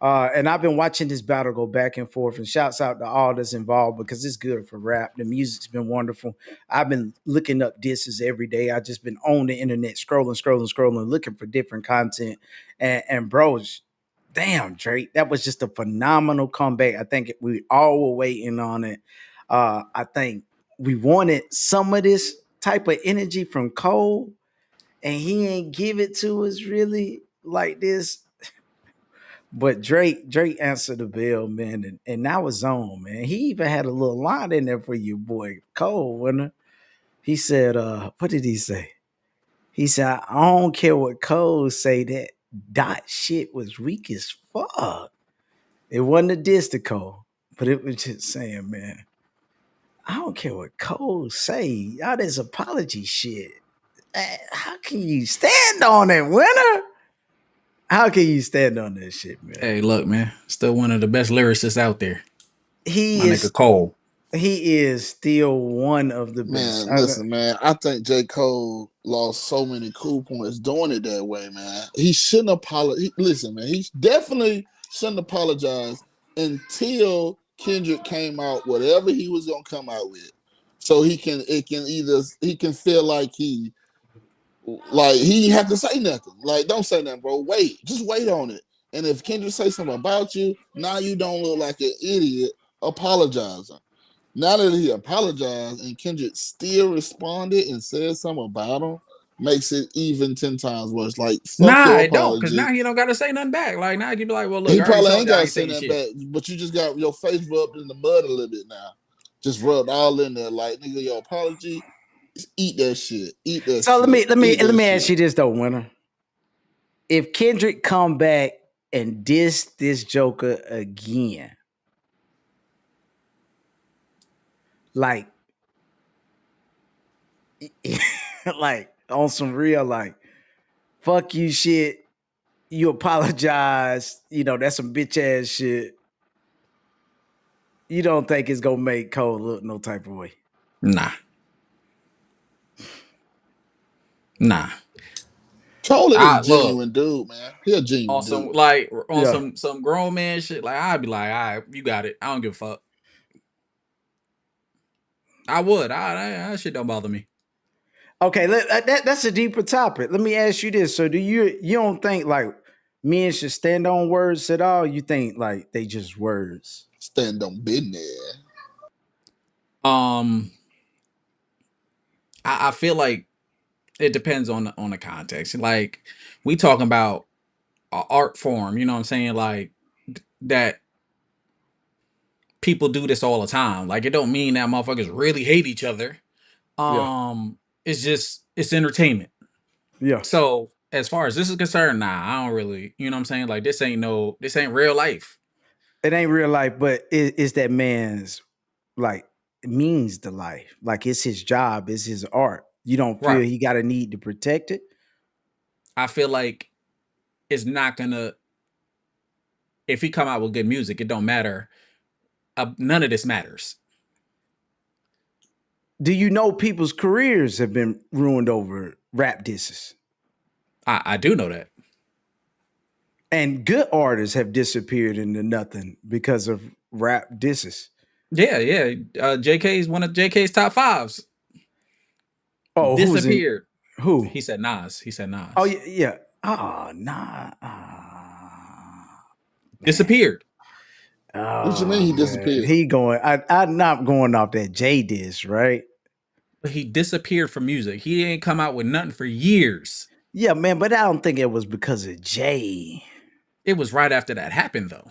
And I've been watching this battle go back and forth, and shouts out to all that's involved because it's good for rap. The music's been wonderful. I've been looking up disses every day. I just been on the internet scrolling, looking for different content. And bro, damn, Drake, that was just a phenomenal comeback. I think we all were waiting on it. I think we wanted some of this type of energy from Cole, and he ain't give it to us really like this. But Drake answered the bell, man, and that was on, man. He even had a little line in there for you, boy, Cole, wasn't it? He said, what did he say? He said, I don't care what Cole say, that dot shit was weak as fuck. It wasn't a diss to Cole, but it was just saying, man, I don't care what Cole say. All this apology shit. How can you stand on it, Winner? How can you stand on that shit, man? Hey, look, man. Still one of the best lyricists out there. My He nigga is Cole. he is still one of the best. Man, listen, man. I think J. Cole lost so many cool points doing it that way, man. He shouldn't apologize. Listen, man, he definitely shouldn't apologize until Kendrick came out, whatever he was gonna come out with. So he can feel like he have to say nothing. Like, don't say nothing, bro. Wait. Just wait on it. And if Kendrick say something about you, now you don't look like an idiot apologizing. Now that he apologized and Kendrick still responded and said something about him, makes it even 10 times worse. Like, fuck Nah, your it don't, because apology. now he don't gotta say nothing back. Like now he can be like, well, look, He I already probably told ain't you I got to ain't send saying that shit. back, but you just got your face rubbed in the mud a little bit now. Just rubbed all in there. Like, nigga, your apology, just eat that shit. Eat that So let shit. me let me Eat let that me ask shit. you this though, Winner. If Kendrick come back and diss this Joker again, like, like on some real, like, fuck you shit, you apologize, that's some bitch ass shit. You don't think it's gonna make Cole look no type of way? Nah, nah. Cole is a I look genuine dude, man. He a on genuine some dude. like on Yeah. some grown man shit. Like I'd be like, all right, you got it. I don't give a fuck. I would. That shit don't bother me. Okay, that's a deeper topic. Let me ask you this. So you don't think like men should stand on words at all? You think like they just words? Stand on business. Um, I feel like it depends on the context. Like we talking about a art form. You know what I'm saying? Like that people do this all the time. Like it don't mean that motherfuckers really hate each other. Yeah. It's just it's entertainment. Yeah. So as far as this is concerned, nah, I don't really, you know what I'm saying? Like this ain't real life. It ain't real life, but it's that man's like means to life. Like it's his job, it's his art. You don't feel Right. he got a need to protect it? I feel like it's not gonna if he come out with good music, it don't matter. None of this matters. Do you know people's careers have been ruined over rap disses? I do know that. And good artists have disappeared into nothing because of rap disses. Yeah, yeah. JK's one of JK's top fives. Oh, who's in Disappeared. who? He said Nas. He said Oh Nas. yeah, yeah. Oh nah. Oh, man. Disappeared. What you mean Oh he man. disappeared? He going. I'm not going off that J diss, right? But he disappeared from music. He ain't come out with nothing for years. Yeah, man. But I don't think it was because of Jay. It was right after that happened though.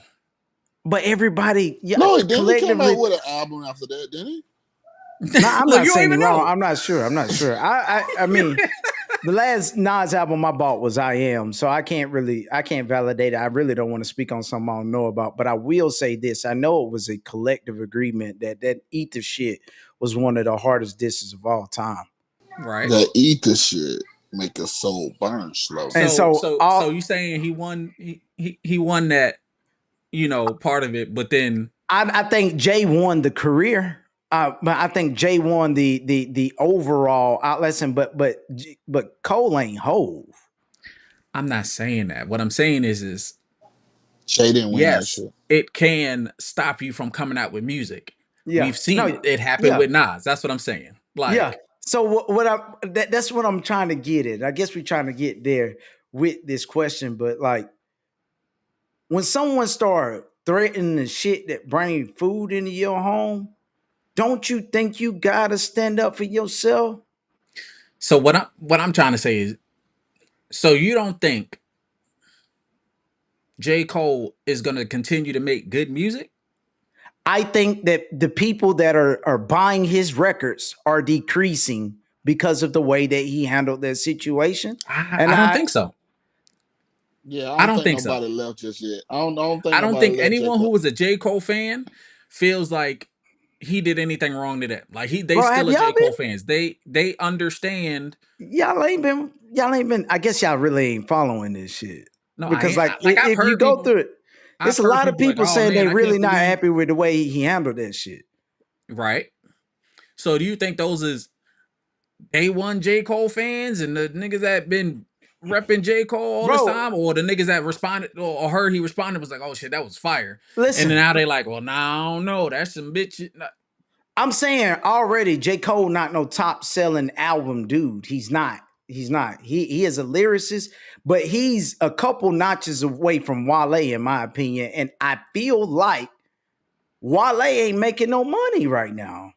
But everybody, yeah, No, then he came out collectively. with an album after that, didn't he? No, I'm Look, not you don't saying even you're wrong. know. I'm not sure. I'm not sure. I mean, the last Nas album I bought was I Am, so I can't validate it. I really don't want to speak on something I don't know about, but I will say this. I know it was a collective agreement that Ether shit was one of the hardest disses of all time. Right. That ether shit make a soul burn slow. And So so so so you saying he won he won that, part of it, but then I think Jay won the career. But I think Jay won the overall lesson, but Cole ain't Hove. I'm not saying that. What I'm saying is Shay didn't win that yes, shit. it can stop you from coming out with music. Yeah. We've seen it. No, It happened yeah. with Nas. That's what I'm saying. Yeah. Like, So that's what I'm trying to get at. I guess we're trying to get there with this question, but like when someone start threatening the shit that bring food into your home, don't you think you gotta stand up for yourself? so what I'm trying to say is, so you don't think J. Cole is gonna continue to make good music? I think that the people that are buying his records are decreasing because of the way that he handled that situation. And I don't think so. Yeah, I I don't don't think think so. nobody left just yet. I don't think I don't nobody think left J. anyone who Cole. was a J. Cole fan feels like he did anything wrong to them. Like they bro, still have are y'all J. been Cole fans. They understand. y'all ain't been, I guess y'all really ain't following this shit. No, I Because ain't. like Like if you go through it, I've it's a heard lot of people like, people oh saying they man, I really can't not believe. happy with the way he handled that shit. Right. So do you think those is A1 J. Cole fans and the niggas that been repping J. Cole all this Bro, time, or the niggas that responded or heard he responded was like, oh shit, that was fire. And then listen, now they like, well, nah, I don't know. That's some bitch. I'm saying already J. Cole not no top selling album dude. He's not. He's not. He is a lyricist, but he's a couple notches away from Wale, in my opinion. And I feel like Wale ain't making no money right now.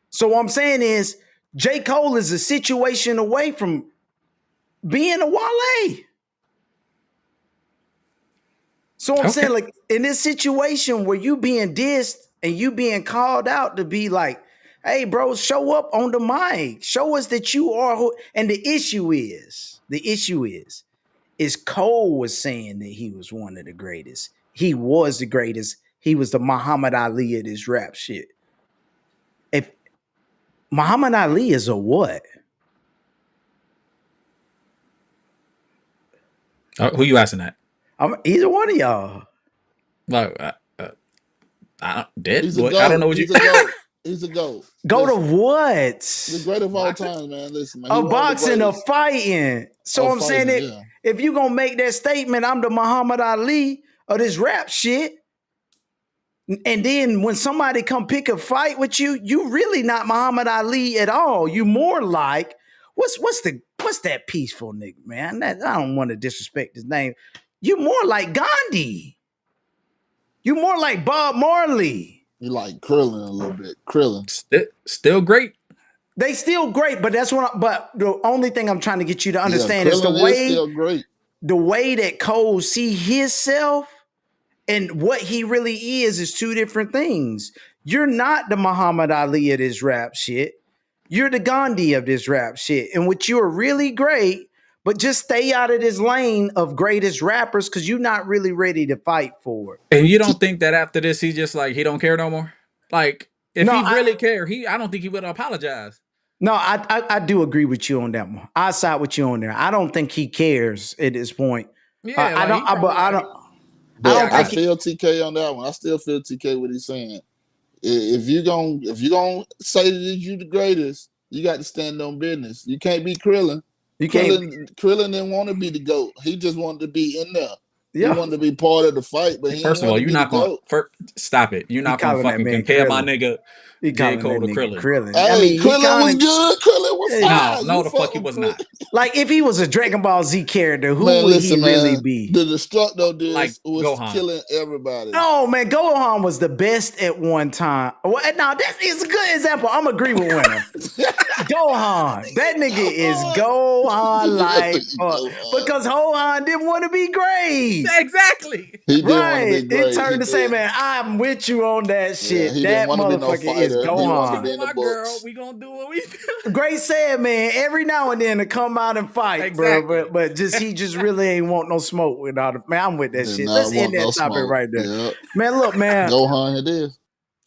So what I'm saying is J. Cole is a situation away from being a Wale. So I'm Okay. saying, like, in this situation where you being dissed and you being called out to be like, hey, bro, show up on the mic. Show us that you are who. And is Cole was saying that he was one of the greatest. He was the greatest. He was the Muhammad Ali of this rap shit. If Muhammad Ali is a what? Who you asking that? Either one of y'all. Like, I don't, dead? He's a What? I don't know goat. what you. He's a goat. He's a goat. Go to Listen, the what? great of all Boxing? time, man. Listen, man. He Of one of the boxing, of greatest. fighting. So Oh, I'm saying fighting, that yeah. if you gonna make that statement, I'm the Muhammad Ali of this rap shit. And then when somebody come pick a fight with you, you really not Muhammad Ali at all. You more like what's that peaceful nigga, man? I don't want to disrespect his name. You more like Gandhi. You more like Bob Marley. You like Krillin a little bit. Krillin. Still great. They still great, but but the only thing I'm trying to get you to Yeah, understand is Krillin is still great. the way that Cole see himself and what he really is two different things. You're not the Muhammad Ali of this rap shit. You're the Gandhi of this rap shit, in which you are really great, but just stay out of this lane of greatest rappers because you're not really ready to fight for it. And you don't think that after this, he just like he don't care no more? Like, if No, he really care, I don't think he would apologize. I do agree with you on that one. I side with you on there. I don't think he cares at this point. Yeah, I like don't. he probably like, I yeah, But don't I I think. got it. feel TK on that one. I still feel TK what he's saying. If you gonna say that you the greatest, you got to stand on business. You can't be Krillin. You can't. Krillin didn't want to be the GOAT. He just wanted to be in there. He Yeah, wanted to be part of the fight, but he didn't First of want all, to you're be the not gonna GOAT. stop it. You're he not gonna calling that fucking man compare my Krillin. nigga He J. calling Cole that to nigga Krillin. Krillin. I Hey, mean, he Krillin kind was of good. Krillin was No, fine. no, You the fuck fuck he with was Krillin. not. like if he was a Dragon Ball Z character, who Man, would he listen, really man. be? The Destructo Like disc was Gohan. killing everybody. No, man, Gohan was the best at one time. Well, now that is a good example. I'm agree with Winner. Gohan, that nigga is Gohan like Gohan. because Gohan didn't want to be great. Exactly. He didn't want to Right. be It great. He turned to say, did. man, I'm with you on that Yeah, shit. he didn't That want to be no motherfucker is fighter. He I'm wanted to chilling be Gohan. in with the my girl. books. We gonna do what we do. Great said, man. Every now and then to come out and fight, bro. Exactly. But just he just really ain't want no smoke without it. Man, I'm with that Did shit. not Let's end want no that topic smoke. right there. Yeah. Man, look, man, Gohan it is.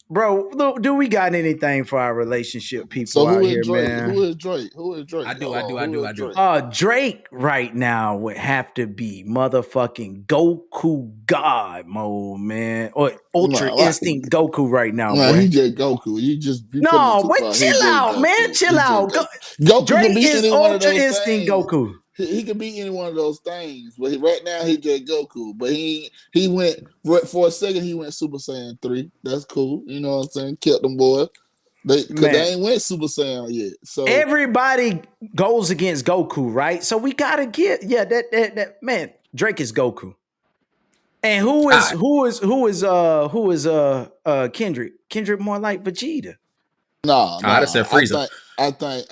bro, look, do we got anything for our relationship people So out who is here, Drake? Who man? is Drake? Who is Drake? I do, Hold I do, on. I Who do, is I do. Drake? Drake right now would have to be motherfucking Goku God mode, man. Or Ultra Nah, like, Instinct Goku right now, nah, he boy. just Goku. You putting it No, too wait, far. He chill just out, man. Goku. Chill He just out. Goku. Goku can Drake be is any one of Ultra those Instinct things. Goku. He can be any one of those things. But right now he just Goku. But he went for a second. He went Super Saiyan 3. That's cool. You know what I'm saying? Kept them boys. Because Man, they ain't went Super Saiyan yet. So everybody goes against Goku, right? So we gotta get that man. Drake is Goku. And who is All right. Kendrick? Kendrick more like Vegeta. nah, I said nah. Frieza. I think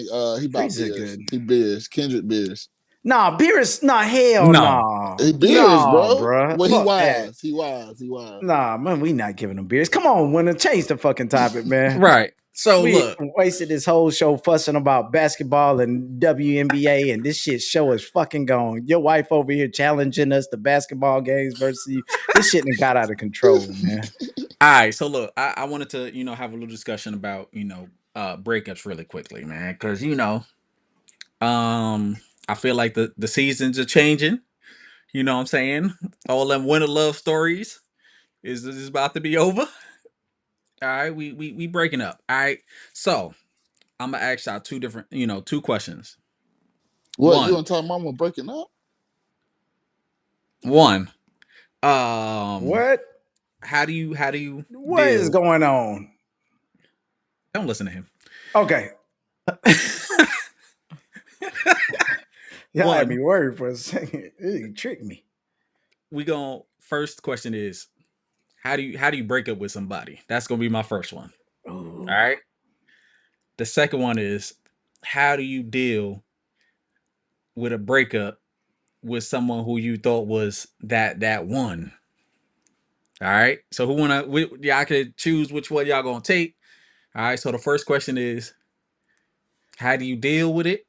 he about Frieza Beers. good. He Beers. Kendrick Beers. Nah, Beerus, nah, hell No. nah. He Beers, Nah, bro. bruh. Well, he Fuck that. wise. He wise. He wise. Nah, man, we not giving them beers. Come on, winner, change the fucking topic, man. Right. So We look, wasted this whole show fussing about basketball and WNBA, and this shit show is fucking gone. Your wife over here challenging us to basketball games versus you. This shit done got out of control, man. all right. So look, I wanted to, have a little discussion about, breakups really quickly, man. Cause I feel like the seasons are changing. You know what I'm saying? All them winter love stories is about to be over. All right, we breaking up. All right, so I'm gonna ask y'all two different, two questions. What you One, and Tom Mama breaking up? one. Um, What? how do you What is deal? going on? Don't listen to him. Okay. Y'all had me One, worried for a second. You tricked me. we going first question is how do you break up with somebody? That's gonna be my first one. All Ooh. right. The second one is how do you deal with a breakup with someone who you thought was that one? All right. So who wanna? Y'all could choose which one y'all gonna take. All right. So the first question is how do you deal with it?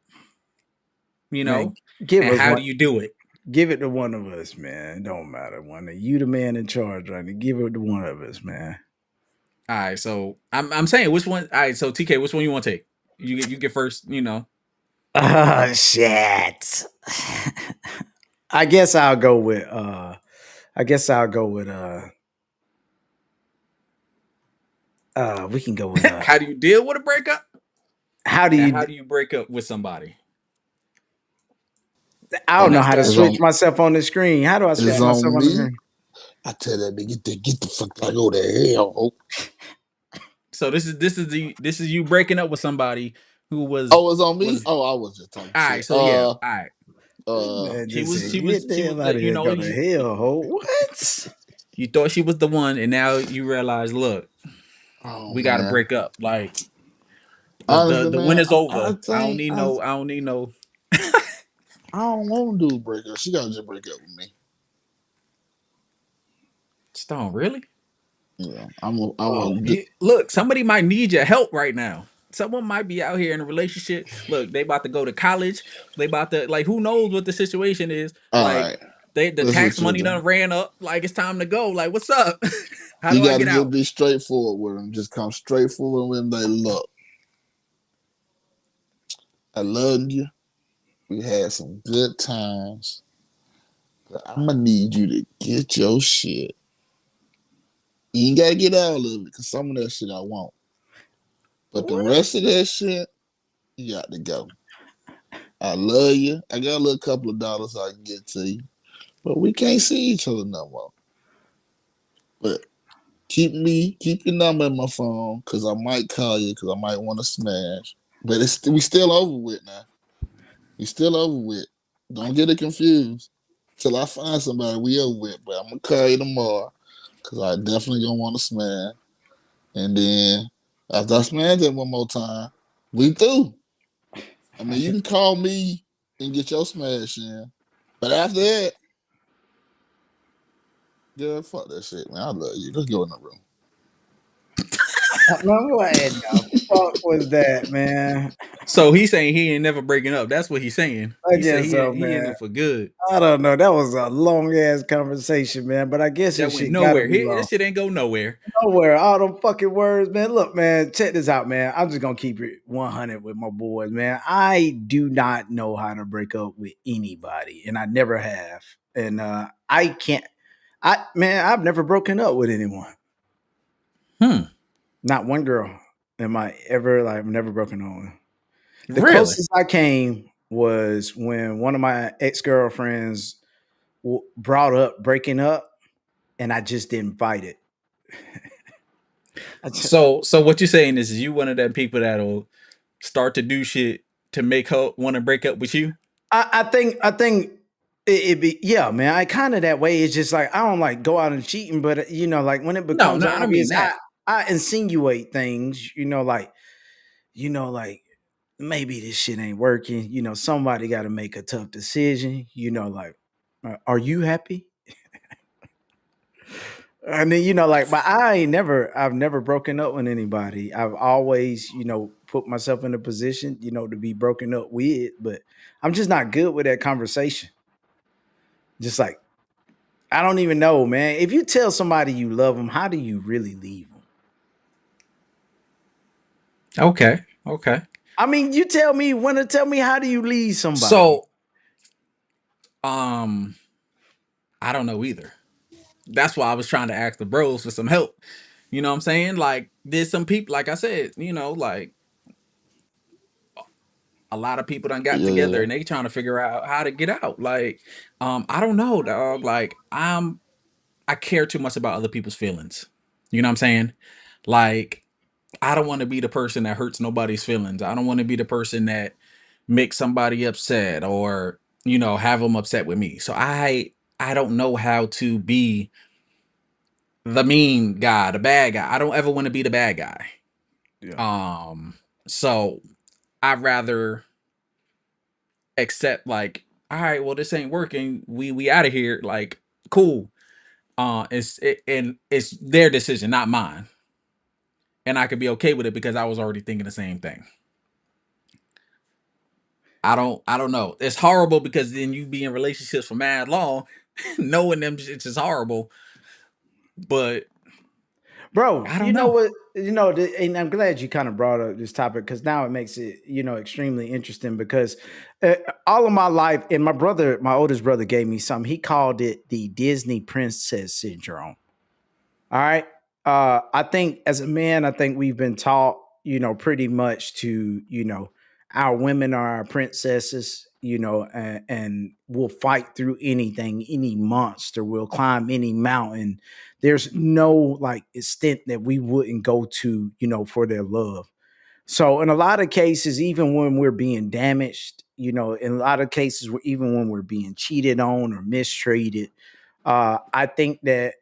You Man, know, give and us how one. do you do it? Give it to one of us, man. It don't matter. One of you, the man in charge, right? Now. Give it to one of us, man. All right. So I'm saying which one. All right. So TK, which one you want to take? You get first. Oh shit. I guess I'll go with I guess I'll go with we can go with How do you deal with a breakup? how do And you how do you break up with somebody? I don't And know that's how to It's that. switch on. myself on the screen. How do I switch It's myself on on the me. screen? I tell that nigga to get the fuck out go to hell. So this is you breaking up with somebody who was Oh, it's on me. was Oh, I was just talking all right. shit. So yeah, all right. This Uh. man She just was said, she was get the she was hell the out of you here, know go to you hell, ho. What? you thought she was the one, and now you realize, look, Oh we got to man. break up. Like the Honestly, the win man, is I over. I don't think need no. I don't need no. I don't want to do a breakup. She gotta just break up with me. Stone, really? Yeah, I'm Oh, a good. Look, somebody might need your help right now. Someone might be out here in a relationship. Look, they about to go to college. They about to like who knows what the situation is. All Like right, the that's tax what you're money done doing. ran up. Like it's time to go. Like what's up? How You do I gotta get just out? be straightforward with them. Just come straightforward with them. They look. I love you. We had some good times. But I'm gonna need you to get your shit. You ain't gotta get all of it, because some of that shit I want. But the what? rest of that shit, you got to go. I love you. I got a little couple of dollars I can get to you. But we can't see each other no more. But keep your number in my phone, because I might call you, because I might want to smash. But we still over with now. We still over with. Don't get it confused. Till I find somebody, we over with. But I'm gonna call you tomorrow, because I definitely gonna want to smash. And then after I smash it one more time, we through. I mean, you can call me and get your smash in. But after that, yeah, fuck that shit, man. I love you. Let's go in the room. Man, what in the fuck was that, man? So he's saying he ain't never breaking up. That's what he's saying. I He said guess so, he in man. it for good. I don't know. That was a long ass conversation, man. But I guess That this went shit gotta nowhere. be This long. shit ain't go nowhere. Nowhere. All them fucking words, man. Look, man, check this out, man. I'm just gonna keep it 100 with my boys, man. I do not know how to break up with anybody, and I never have. And I can't. I've never broken up with anyone. Hmm. Not one girl. Am I ever like? I've never broken up with. The Really? closest I came was when one of my ex girlfriends brought up breaking up, and I just didn't fight it. I just, So what you're saying is you one of them people that'll start to do shit to make her want to break up with you? I think it be yeah, man. I kind of that way. It's just like I don't like go out and cheating, but like when it No, becomes no, I don't mean obvious, I that. I insinuate things. Like maybe this shit ain't working. Somebody got to make a tough decision. Like, are you happy? I mean, but I've never broken up with anybody. I've always, put myself in a position, to be broken up with, but I'm just not good with that conversation. Just like, I don't even know, man. If you tell somebody you love them, how do you really leave them? Okay. Okay. I mean, want to tell me how do you leave somebody? So I don't know either. That's why I was trying to ask the bros for some help. You know what I'm saying? Like there's some people, like I said, like a lot of people done got Yeah, yeah, together yeah. and they trying to figure out how to get out. Like, I don't know, dog. Like I care too much about other people's feelings. You know what I'm saying? Like, I don't want to be the person that hurts nobody's feelings. I don't want to be the person that makes somebody upset or, have them upset with me. So I don't know how to be the mean guy, the bad guy. I don't ever want to be the bad guy. Yeah. Um, so I'd rather accept like, all right, well, this ain't working. We out of here. Like, cool. And it's their decision, not mine. And I could be okay with it because I was already thinking the same thing. I don't know. It's horrible because then you be in relationships for mad long, knowing them it's just horrible. But Bro, I don't you know know. what? And I'm glad you kind of brought up this topic because now it makes it, extremely interesting because all of my life, and my oldest brother gave me something. He called it the Disney princess syndrome. All right. I think as a man, I think we've been taught, pretty much to, our women are our princesses, and we'll fight through anything, any monster, we'll climb any mountain. There's no like extent that we wouldn't go to, for their love. So in a lot of cases, even when we're being damaged, in a lot of cases, even when we're being cheated on or mistreated, I think that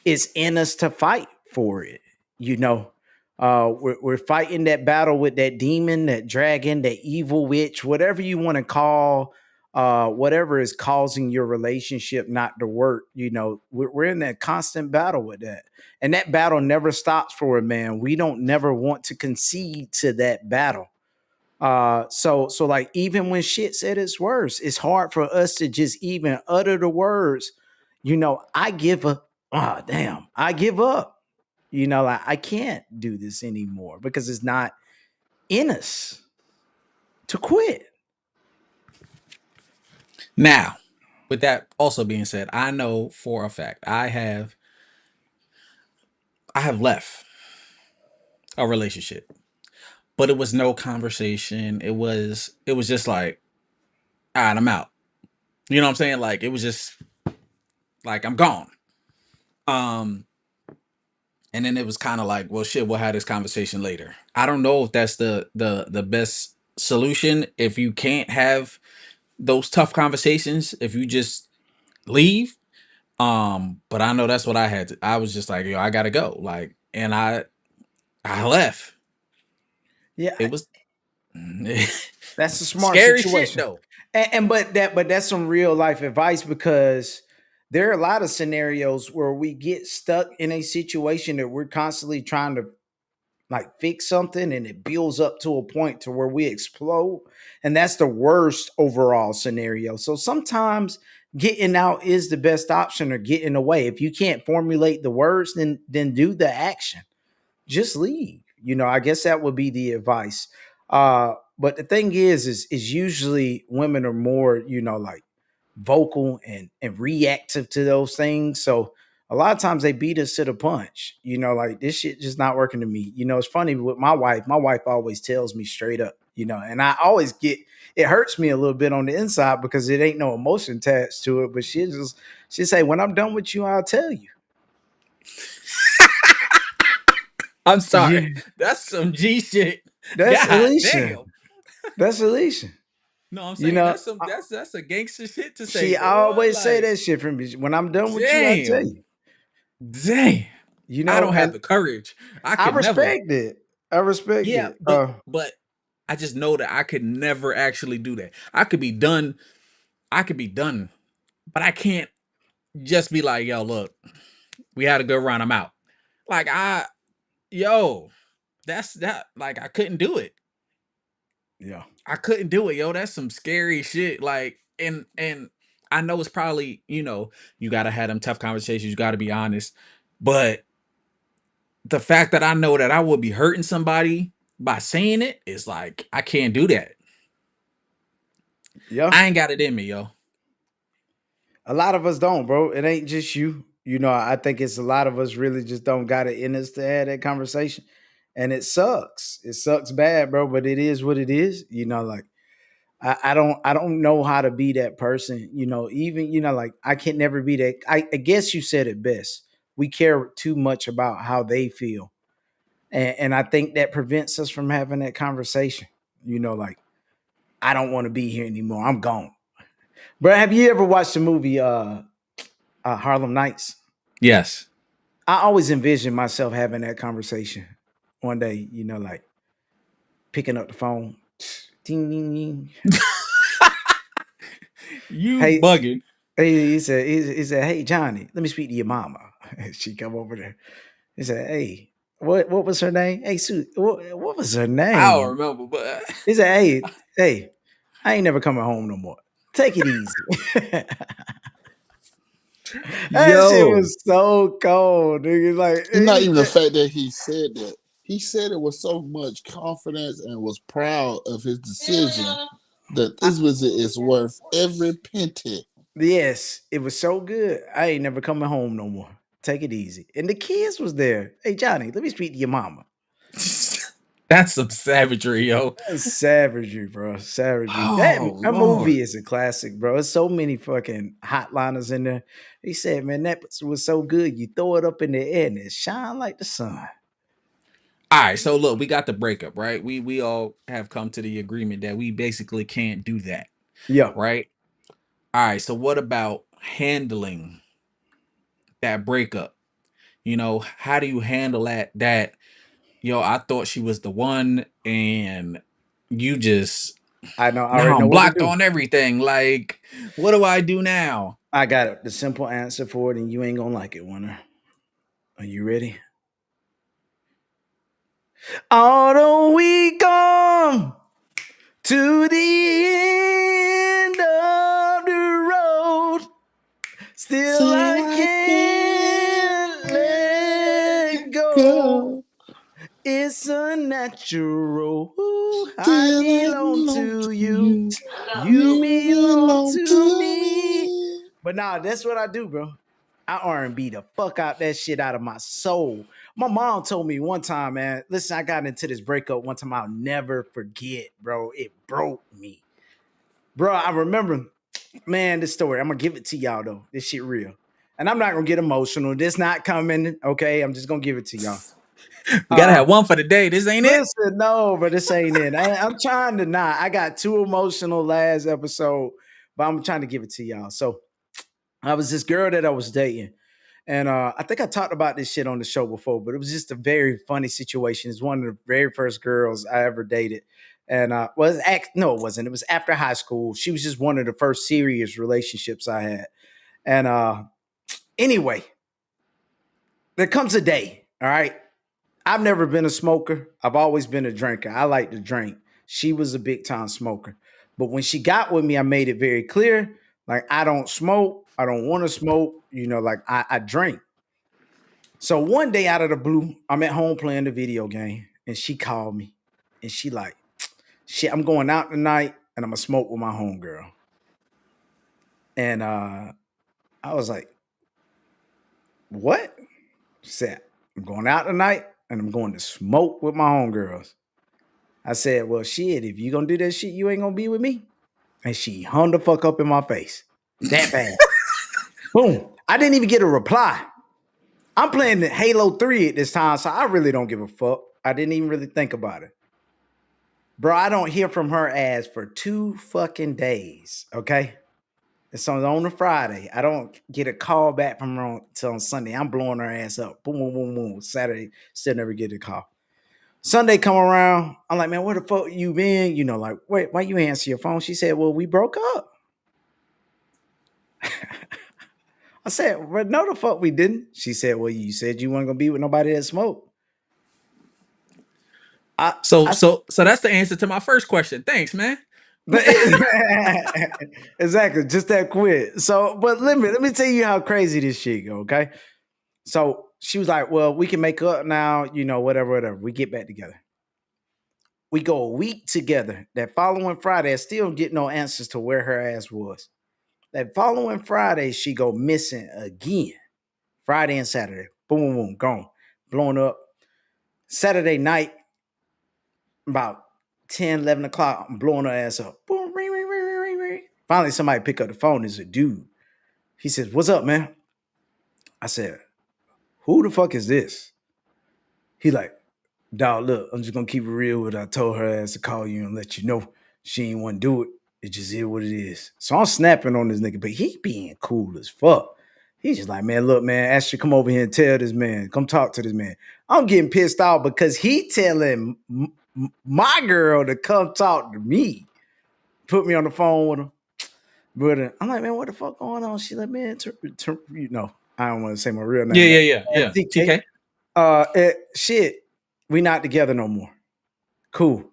it's in us to fight for it. You know, we're fighting that battle with that demon, that dragon, that evil witch, whatever you want to call, whatever is causing your relationship not to work. We're in that constant battle with that, and that battle never stops for a man. We don't never want to concede to that battle. So like even when shit's at its worst, it's hard for us to just even utter the words, I give up. Oh damn, I give up. Like I can't do this anymore because it's not in us to quit. Now, with that also being said, I know for a fact I have left a relationship, but it was no conversation. It was just like, all right, I'm out. You know what I'm saying? Like it was just like I'm gone. Um, and then it was kind of like, well, shit, we'll have this conversation later. I don't know if that's the best solution if you can't have those tough conversations if you just leave. But I know that's what I had to. I was just like, yo, I gotta go. Like, and I left. Yeah, It was that's a smart scary shit situation. though. And but that's some real life advice because there are a lot of scenarios where we get stuck in a situation that we're constantly trying to like fix something and it builds up to a point to where we explode, and that's the worst overall scenario. So sometimes getting out is the best option, or getting away. If you can't formulate the words, then do the action. Just leave. I guess that would be the advice. But the thing is usually women are more, like vocal and reactive to those things. So a lot of times they beat us to the punch. Like this shit just not working to me. It's funny with my wife. My wife always tells me straight up, and I always get it hurts me a little bit on the inside because it ain't no emotion attached to it. But she say, when I'm done with you, I'll tell you. I'm sorry. Yeah, That's some G shit. that's God Alicia. damn. That's Alicia. No, I'm You saying know, that's a gangster shit to say, she boy. always say Like, that shit for me. When I'm done with you, I tell damn, you. damn. I don't have And the courage. I I could never. respect it. I respect Yeah, it. but I just know that I could never actually do that. I could be done. I could be done, but I can't just be like, yo, look, we had a good run. I'm out. Like yo, that's that. Like I couldn't do it. Yeah. I couldn't do it, yo. That's some scary shit. Like, and I know it's probably you gotta have them tough conversations. You gotta be honest, but the fact that I know that I would be hurting somebody by saying it is like I can't do that. Yeah. I ain't got it in me, yo. A lot of us don't, bro. It ain't just you. I think it's a lot of us really just don't got it in us to have that conversation. And it sucks. It sucks bad, bro, but it is what it is. Like I don't know how to be that person. Even like I can never be that. I guess you said it best. We care too much about how they feel. And I think that prevents us from having that conversation. Like I don't want to be here anymore. I'm gone. But have you ever watched the movie Harlem Nights? Yes. I always envision myself having that conversation one day, like picking up the phone. Ding, ding, ding. You Hey, bugging. he said, hey, Johnny, let me speak to your mama. She come over there. He said, hey, what was her name? Hey, Sue, what was her I don't name? remember, but He said, hey, I ain't never coming home no more. Take it easy. That shit yo, was so cold, nigga. Like, It's not even the fact that he said that. He said it with so much confidence and was proud of his decision that I, this visit is worth every penny. yes, it was so good. I ain't never coming home no more. Take it easy. And the kids was there. Hey, Johnny, let me speak to your mama. that's some savagery, yo. That's savagery, bro. Savagery. That, Oh that Lord. movie is a classic, bro. There's so many fucking hotliners in there. He said, man, that was so good. You throw it up in the air and it shine like the sun. All right, so look, we got the breakup, right? We all have come to the agreement that we basically can't do that, Yeah. right? All right, so what about handling that breakup? How do you handle that yo, I thought she was the one and you just I know. I now already know I'm what to blocked do. on everything. Like, what do I do now? I got it. The simple answer for it, and you ain't gonna like it, Winner. Are you ready? Although we come to the end of the road, still Still I I can't can't let go. go. It's unnatural. Ooh, I Still I belong belong to to you. you. You You belong belong to to me. me. But nah, that's what I do, bro. I R&B the fuck out that shit out of my soul. My mom told me one time, man. Listen, I got into this breakup one time. I'll never forget, bro. It broke me, bro. I remember, man. This story. I'm gonna give it to y'all though. This shit real, and I'm not gonna get emotional. This not coming. Okay, I'm just gonna give it to y'all. We gotta Uh, have one for the day. This ain't it. Listen, no, but this ain't it. I'm trying to not. I got too emotional last episode, but I'm trying to give it to y'all. So I was this girl that I was dating. And I think I talked about this shit on the show before, but it was just a very funny situation. It's one of the very first girls I ever dated. And no, it wasn't. It was after high school. She was just one of the first serious relationships I had. And anyway, there comes a day, all right? I've never been a smoker. I've always been a drinker. I like to drink. She was a big time smoker. But when she got with me, I made it very clear like, I don't smoke. I don't want to smoke. Like I drink. So one day out of the blue, I'm at home playing the video game and she called me and she like, shit, I'm going out tonight and I'm gonna smoke with my homegirl. And I was like, what? She said, I'm going out tonight and I'm going to smoke with my homegirls. I said, well, shit, if you gonna do that shit, you ain't gonna be with me. And she hung the fuck up in my face. That bad. Boom. I didn't even get a reply. I'm playing the Halo 3 at this time, so I really don't give a fuck. I didn't even really think about it. Bro, I don't hear from her ass for 2 fucking days. Okay. It's on a Friday. I don't get a call back from her until on Sunday. I'm blowing her ass up. Boom, boom, boom, boom. Saturday, still never get a call. Sunday come around. I'm like, man, where the fuck you been? Like, wait, why you answer your phone? She said, well, we broke up. I said, well, no, the fuck we didn't. She said, well, you said you weren't gonna be with nobody that smoked. I, So I, so so that's the answer to my first question. Thanks, man. but exactly, just that quick. So, but let me tell you how crazy this shit go. Okay, so she was like, well, we can make up now. Whatever, whatever. We get back together. We go a week together. That following Friday, I still get no answers to where her ass was. That following Friday, she go missing again. Friday and Saturday. Boom, boom, boom, gone. Blown up. Saturday night, about 10, 11 o'clock, I'm blowing her ass up. Boom, ring, ring, ring, ring, ring, ring. Finally, somebody pick up the phone. It's a dude. He says, "What's up, man?" I said, "Who the fuck is this?" He like, "Dog, look, I'm just gonna keep it real with her. I told her ass to call you and let you know she ain't want to do it. It just is what it is." So I'm snapping on this nigga, but he being cool as fuck. He's just like, "Man, look, man, ask you to come over here and tell this man, come talk to this man." I'm getting pissed off because he telling my girl to come talk to me. Put me on the phone with him. But I'm like, "Man, what the fuck going on?" She like, "Man, you know, I don't want to say my real Yeah, name. yeah, Like, yeah, yeah. TK, TK. shit, we not together no more. Cool.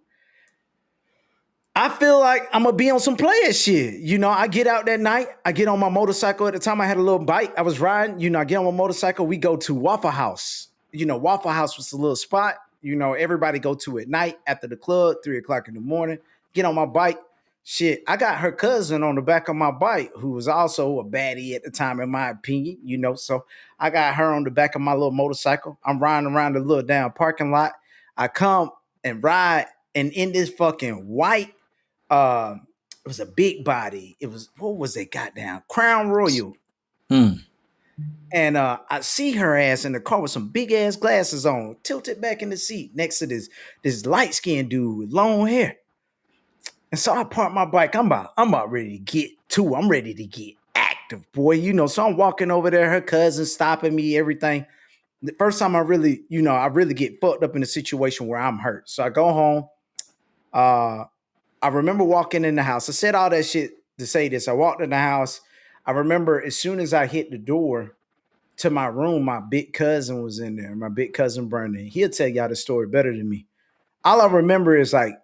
I feel like I'm gonna be on some player shit. You know, I get out that night. I get on my motorcycle. At the time, I had a little bike. I was riding. You know, I get on my motorcycle. We go to Waffle House. You know, Waffle House was a little spot. You know, everybody go to at night after the club, 3 o'clock in the morning. Get on my bike. Shit, I got her cousin on the back of my bike, who was also a baddie at the time, in my opinion. You know, so I got her on the back of my little motorcycle. I'm riding around the little down parking lot. I come and ride, and in this fucking white uh, it was a big body. It was, what was it? Goddamn Crown Royal. Hmm. And I see her ass in the car with some big ass glasses on, tilted back in the seat next to this light skinned dude with long hair. And so I park my bike. I'm about ready to get to. I'm ready to get active, boy. You know, so I'm walking over there. Her cousin stopping me. Everything. The first time I really, I really get fucked up in a situation where I'm hurt. So I go home. Uh, I remember walking in the house. I said all that shit to say this. I walked in the house. I remember as soon as I hit the door to my room, my big cousin was in there. My big cousin Brandon. He'll tell y'all the story better than me. All I remember is like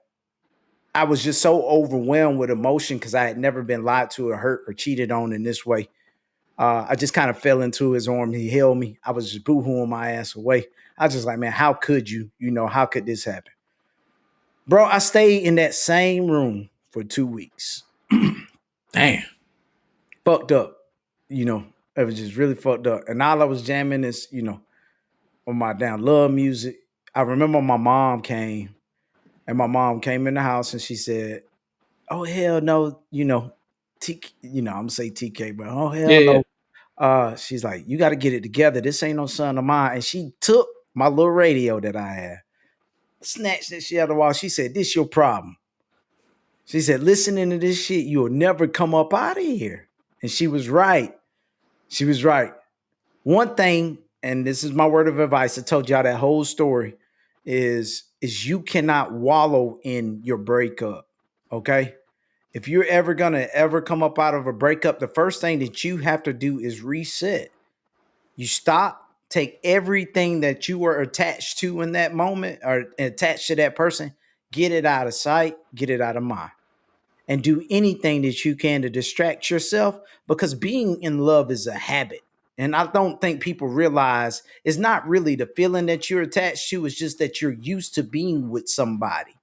I was just so overwhelmed with emotion because I had never been lied to or hurt or cheated on in this way. I just kind of fell into his arms. He held me. I was just boohooing my ass away. I was just like, man, how could you? You know, how could this happen? Bro, I stayed in that same room for 2 weeks. Damn. Fucked up. You know, it was just really fucked up. And all I was jamming is, on my down love music. I remember my mom came, and my mom came in the house and she said, "Oh hell no, I'm gonna say TK, but oh Yeah, hell yeah. no." She's like, "You gotta get it together. This ain't no son of mine." And she took my little radio that I had, snatched that shit out of the wall. She said, "This your problem." She said, "Listening to this shit, you'll never come up out of here." And she was right. She was right. One thing, and this is my word of advice, I told y'all that whole story, is you cannot wallow in your breakup. Okay. If you're ever gonna ever come up out of a breakup, the first thing that you have to do is reset. You stop, take everything that you were attached to in that moment or attached to that person, get it out of sight, get it out of mind, and do anything that you can to distract yourself, because being in love is a habit. And I don't think people realize it's not really the feeling that you're attached to, it's just that you're used to being with somebody.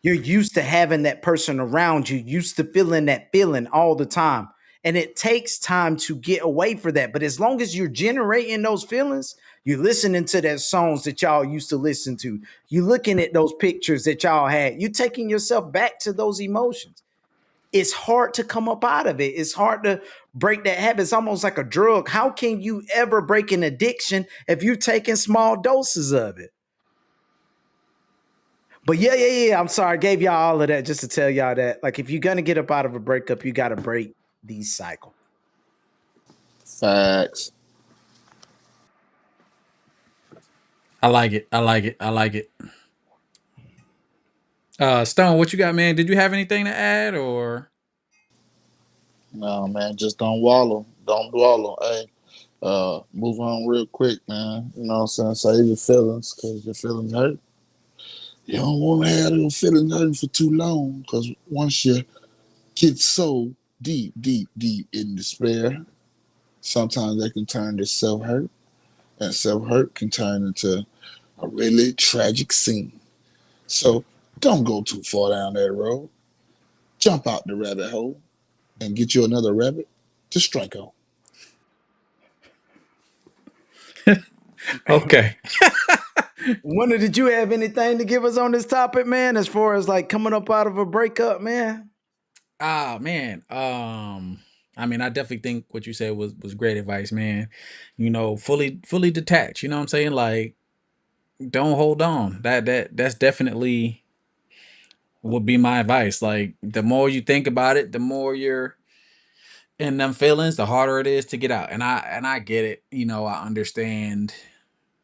You're used to having that person around you, used to feeling that feeling all the time. And it takes time to get away from that. But as long as you're generating those feelings, you're listening to that songs that y'all used to listen to, you're looking at those pictures that y'all had, you're taking yourself back to those emotions. It's hard to come up out of it. It's hard to break that habit. It's almost like a drug. How can you ever break an addiction if you're taking small doses of it? But yeah. I'm sorry. I gave y'all all of that just to tell y'all that, like, if you're gonna get up out of a breakup, you gotta break these cycles. Facts. I like it. I like it. I like it. Stone, what you got, man? Did you have anything to add or? No, man, just don't wallow. Don't dwallow. Hey, move on real quick, man. You know what I'm saying? Save your feelings, because your feelings hurt. You don't want to have your feelings hurting for too long, because once you get so deep, deep, deep in despair, sometimes that can turn to self hurt, and self hurt can turn into a really tragic scene. So don't go too far down that road. Jump out the rabbit hole and get you another rabbit to strike on. Okay. Wonder, did you have anything to give us on this topic, man? As far as like coming up out of a breakup, man. Ah man. I mean, I definitely think what you said was great advice, man. Fully detached. You know what I'm saying? Like, don't hold on. That's definitely would be my advice. Like, the more you think about it, the more you're in them feelings, the harder it is to get out. And I get it. I understand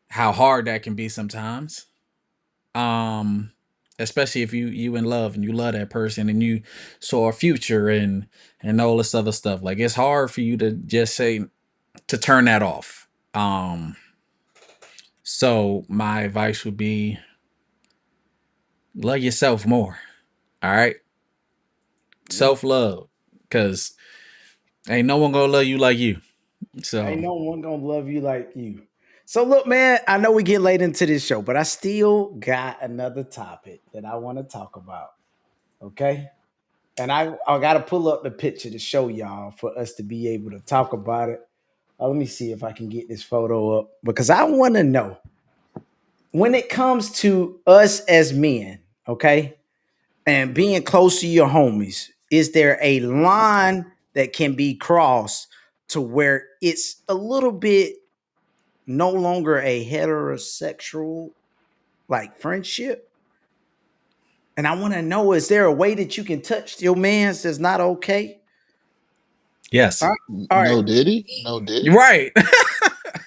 how hard that can be sometimes. Um, Especially if you in love and you love that person and you saw a future and all this other stuff. Like, it's hard for you to just say to turn that off. So my advice would be love yourself more. All right, Yeah. self love, because ain't no one gonna love you like you. Ain't So no one gonna love you like you. So look, man, I know we get late into this show, but I still got another topic that I want to talk about. Okay. And I gotta pull up the picture to show y'all for us to be able to talk about it. Let me see if I can get this photo up because I want to know when it comes to us as men, okay, and being close to your homies, is there a line that can be crossed to where it's a little bit no longer a heterosexual like friendship? And I want to know, is there a way that you can touch your man's that's not okay? All yes, right. All right. No Diddy, no you're Diddy. right.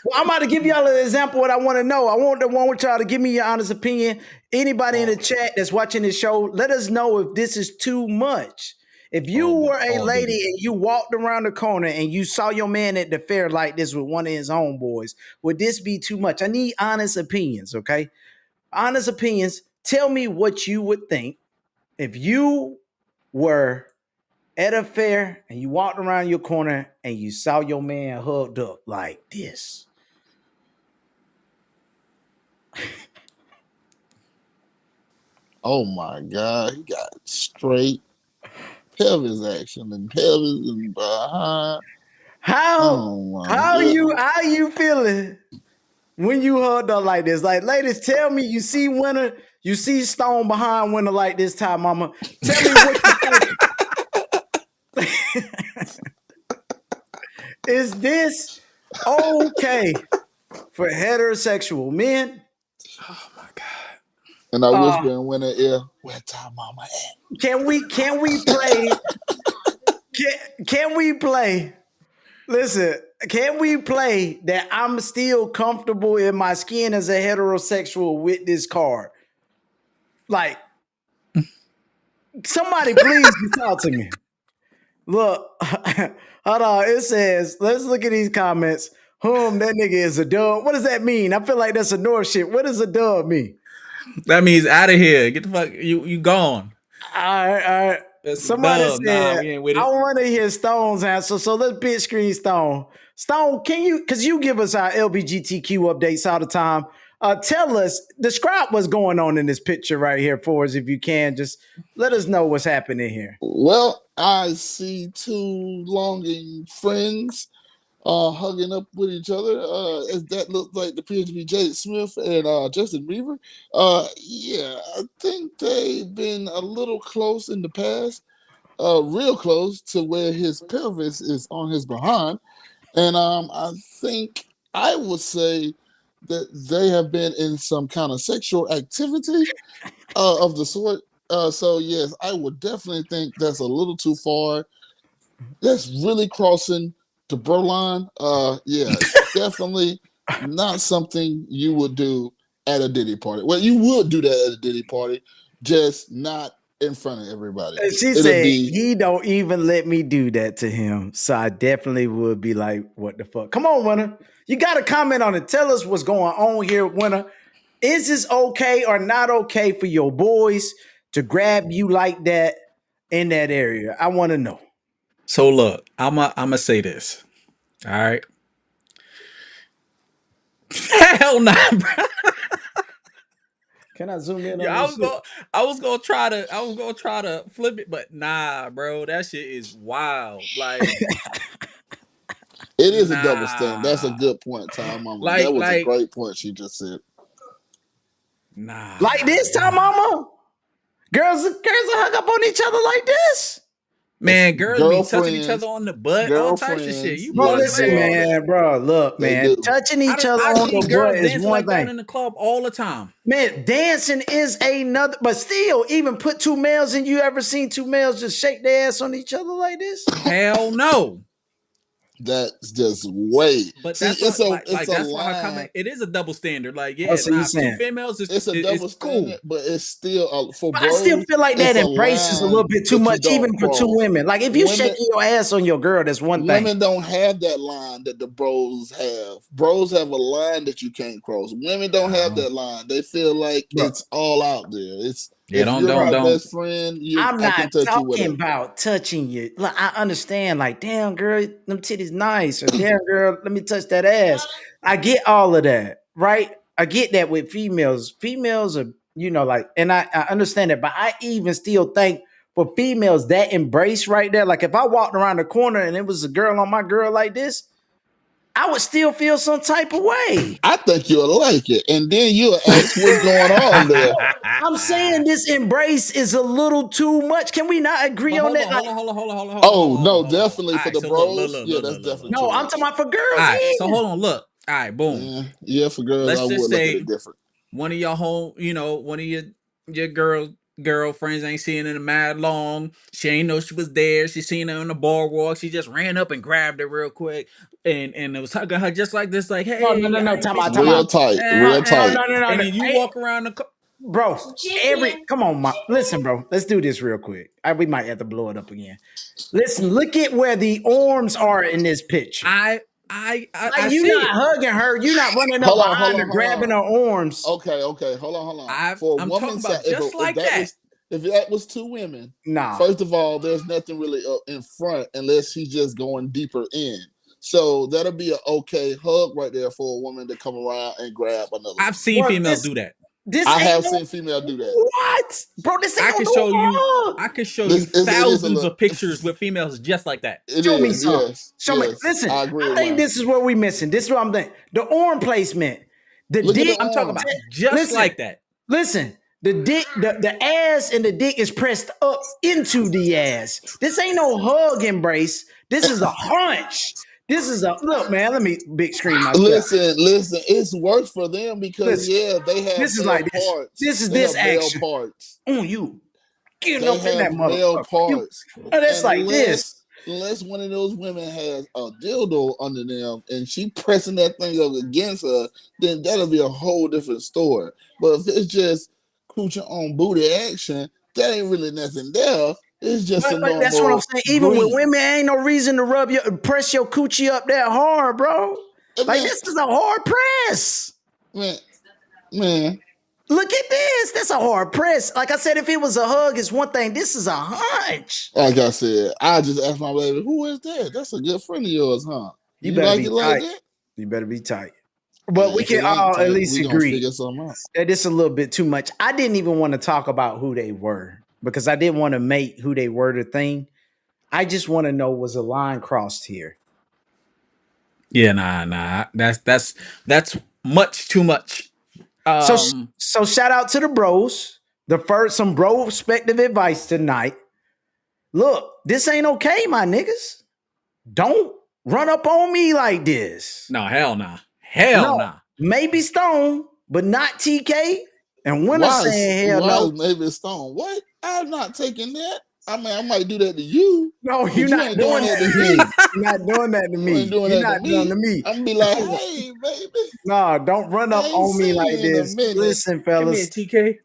Well, I'm about to give y'all an example of what I want to know. I want the one with y'all to give me your honest opinion. Anybody in the All, chat that's watching this show, let us know if this is too much. If you were a all lady Diddy. and you walked around the corner and you saw your man at the fair like this with one of his homeboys, would this be too much? I need honest opinions, okay? Honest opinions. Tell me what you would think if you were at a fair and you walked around your corner and you saw your man hugged up like this. Oh my God, he got straight pelvis action and pelvis and behind. How Oh my how you goodness. how you feeling when you hugged up like this? Like, ladies, tell me you see Winter, you see Stone behind Winter like this time, Mama. Tell me what you think. Is this okay for heterosexual men? Oh my god. And I Uh, whisper in winter ear, where time mama at? can we play? Can we play? Listen, can we play that I'm still comfortable in my skin as a heterosexual with this card? Like, somebody please talk to me. Look, hold on. It says, let's look at these comments. That nigga is a dub. What does that mean? I feel like that's a North shit. What does a dub mean? That means out of here. Get the fuck. You gone. All right, all right. That's a Somebody dub. Nah, said, we ain't with I it. want to hear Stone's answer. So let's big screen Stone. Stone, can you, because you give us our LBGTQ updates all the time. Tell us, describe what's going on in this picture right here for us if you can. Just let us know what's happening here. Well, I see two longing friends hugging up with each other. As that looks like appears to be Jaden Smith and Justin Bieber. Yeah, I think they've been a little close in the past, real close to where his pelvis is on his behind. And I think I would say that they have been in some kind of sexual activity of the sort. So yes, I would definitely think that's a little too far. That's really crossing the bro line. Yeah, definitely not something you would do at a Diddy party. Well, you would do that at a Diddy party, just not in front of everybody. And she It'll said, be he don't even let me do that to him. So I definitely would be like, what the fuck? Come on, Winner. You got to comment on it. Tell us what's going on here, Winner. Is this okay or not okay for your boys to grab you like that in that area? I want to know. So look, I'ma say this. All right. Hell nah, bro. Can I zoom in on Yeah, this shit? I was gonna try to flip it, but nah, bro. That shit is wild. Like, It is a double standard. That's a Nah. good point, Time Mama. That Like, was a like, great point she just said. Like nah. this time, mama. Girls will hug up on each other like this. If Man, girls be touching each other girlfriends, on the butt, all types of shit. girlfriends, You Bro, yeah, boys listen, do all crazy. that. man, bro. Look, They man. do. Touching each other I on see the butt girls is dancing one like that thing. in the club all the time. Man, dancing is another, but still, even put two males in. You ever seen two males just shake their ass on each other like this? Hell no. That's just way. But See, that's what it's like a that's why her comment. line. It is a double standard. Like, Oh, yeah, so you nah, two saying, females It's a is double cool. standard, but it's still for but I still bros. feel like that It's a embrace is a little line bit too that you much, don't even for two cross. women. Like if you Women, shaking your ass on your girl, that's one thing. women don't have that line that the bros have. Bros have a line that you can't cross. Women don't have Oh. that line. They feel like Bro, it's all out there. It's Yeah, if don't you're don't my don't best friend, I'm I not can touch you talking whatever. about touching you. Look, I understand, like, damn girl, them titties nice, or damn girl, let me touch that ass. I get all of that, right? I get that with females. Females are, like, and I understand that, but I even still think for females that embrace right there, like if I walked around the corner and it was a girl on my girl like this, I would still feel some type of way. I think you'll like it, and then you'll ask what's going on there. I'm saying this embrace is a little too much. Can we not agree But on hold that? on, Like, hold on, hold on, hold on, hold on, hold on, hold Oh on, hold on, no, hold on. definitely All for right, the so look, look, bros. look, Yeah, look, that's look, look, definitely look. no, too I'm much. talking about for All girls right, so even. hold on, look. All right, boom. Yeah, for girls, I Let's just would look at say it different. one of your home, one of your girlfriends ain't seen her in a mad long. She ain't know she was there. She seen her on the boardwalk. She just ran up and grabbed her real quick, and it was hugging her just like this, like, No, no, hey, no, no. I ain't Time seen out, you. time out. Real tight, And, real No, and, tight. no, no, no, and no. then you Hey, walk around the. bro, come on, listen, bro. Let's do this real quick. We might have to blow it up again. Listen, look at where the arms are in this picture. I Like you see not it. hugging her, you not running up Hold on, hold behind her, on, hold grabbing on. her arms. Okay, okay, hold on. For a I'm talking woman's side, about just if like that that. was if that was two women, Nah. first of all, there's nothing really in front unless she's just going deeper in. So that'll be an okay hug right there for a woman to come around and grab another I've woman. seen Bro, females do that. this I ain't have no seen female do that. what? Bro, this ain't I no can no show you. hug. I can show you This is it is a thousands look. of pictures with females just like that. It Show me is, some. yes, Show me. yes. Listen, I agree I with think Wayne. this is what we missing. This is what I'm thinking. The arm placement. The Look at the dick. I'm talking about arms. just Listen, like that. listen. The dick, the ass and the dick is pressed up into the ass. This ain't no hug embrace. This is a hunch. This is a look, man. Let me big screen myself. Listen. It's worse for them because Listen, yeah, they have this is male like this. parts. This is They this have male action parts. on you. Getting They up in that have male motherfucker. You, parts. oh, that's like this. Unless one of those women has a dildo under them and she pressing that thing up against her, then that'll be a whole different story. But if it's just coochie on booty action, that ain't really nothing there. It's just a But that's what I'm normal saying. Even with greet. women, ain't no reason to press your coochie up that hard, bro. I Like mean, this is a hard press. man, man, Look at this. That's a hard press. Like I said, if it was a hug, it's one thing. This is a hunch. like I said, I just asked my baby, who is that? That's a good friend of yours, huh? You You better like be it like tight. that? You better be tight. But we If can it ain't all at tight, least we gonna agree figure something out. that this is a little bit too much. I didn't even want to talk about who they were because I didn't want to make who they were the thing. I just want to know, was a line crossed here? Yeah, nah. That's much too much. So Um, so shout out to the bros. The first some bro perspective advice tonight. Look, this ain't okay, my niggas. Don't run up on me like this. no, hell nah. Hell No, nah. maybe Stone, but not TK. And Winter saying hell Why no. is Mavis Stone? What? I'm not taking that. I mean, I might do that to you, No, but you're you not ain't doing doing that that to to me. me. You're not doing that to You ain't me. doing You're that to not doing me. to me. I'm gonna be like, hey, baby, No, don't run I up ain't on me seen like you in a this. minute. Listen, Come here, fellas. TK.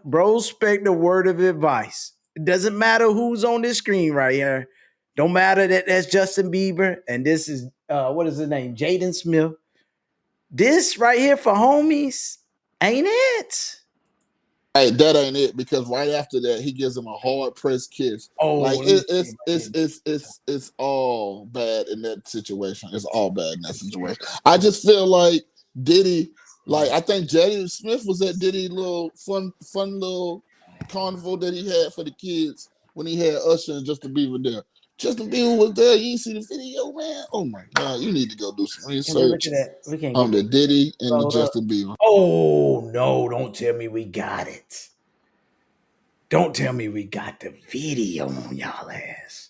Brospect the word of advice. It doesn't matter who's on this screen right here. Don't matter that that's Justin Bieber and this is what is his name? Jaden Smith. This right here for homies ain't it. Hey, that ain't it because right after that, he gives him a hard press kiss. Oh, Like let me see if I can. it's all bad in that situation. It's all bad in that situation. I just feel like Diddy, like I think Jaden Smith was at Diddy little fun little carnival that he had for the kids when he had Usher and Justin Bieber there. Justin Bieber was there. You didn't see the video, man. Oh my God, you need to go do some Can we look research at that? We can't on get the that. Diddy and the Hold up. Justin Bieber. Oh no! Don't tell me we got it. Don't tell me we got the video on y'all ass.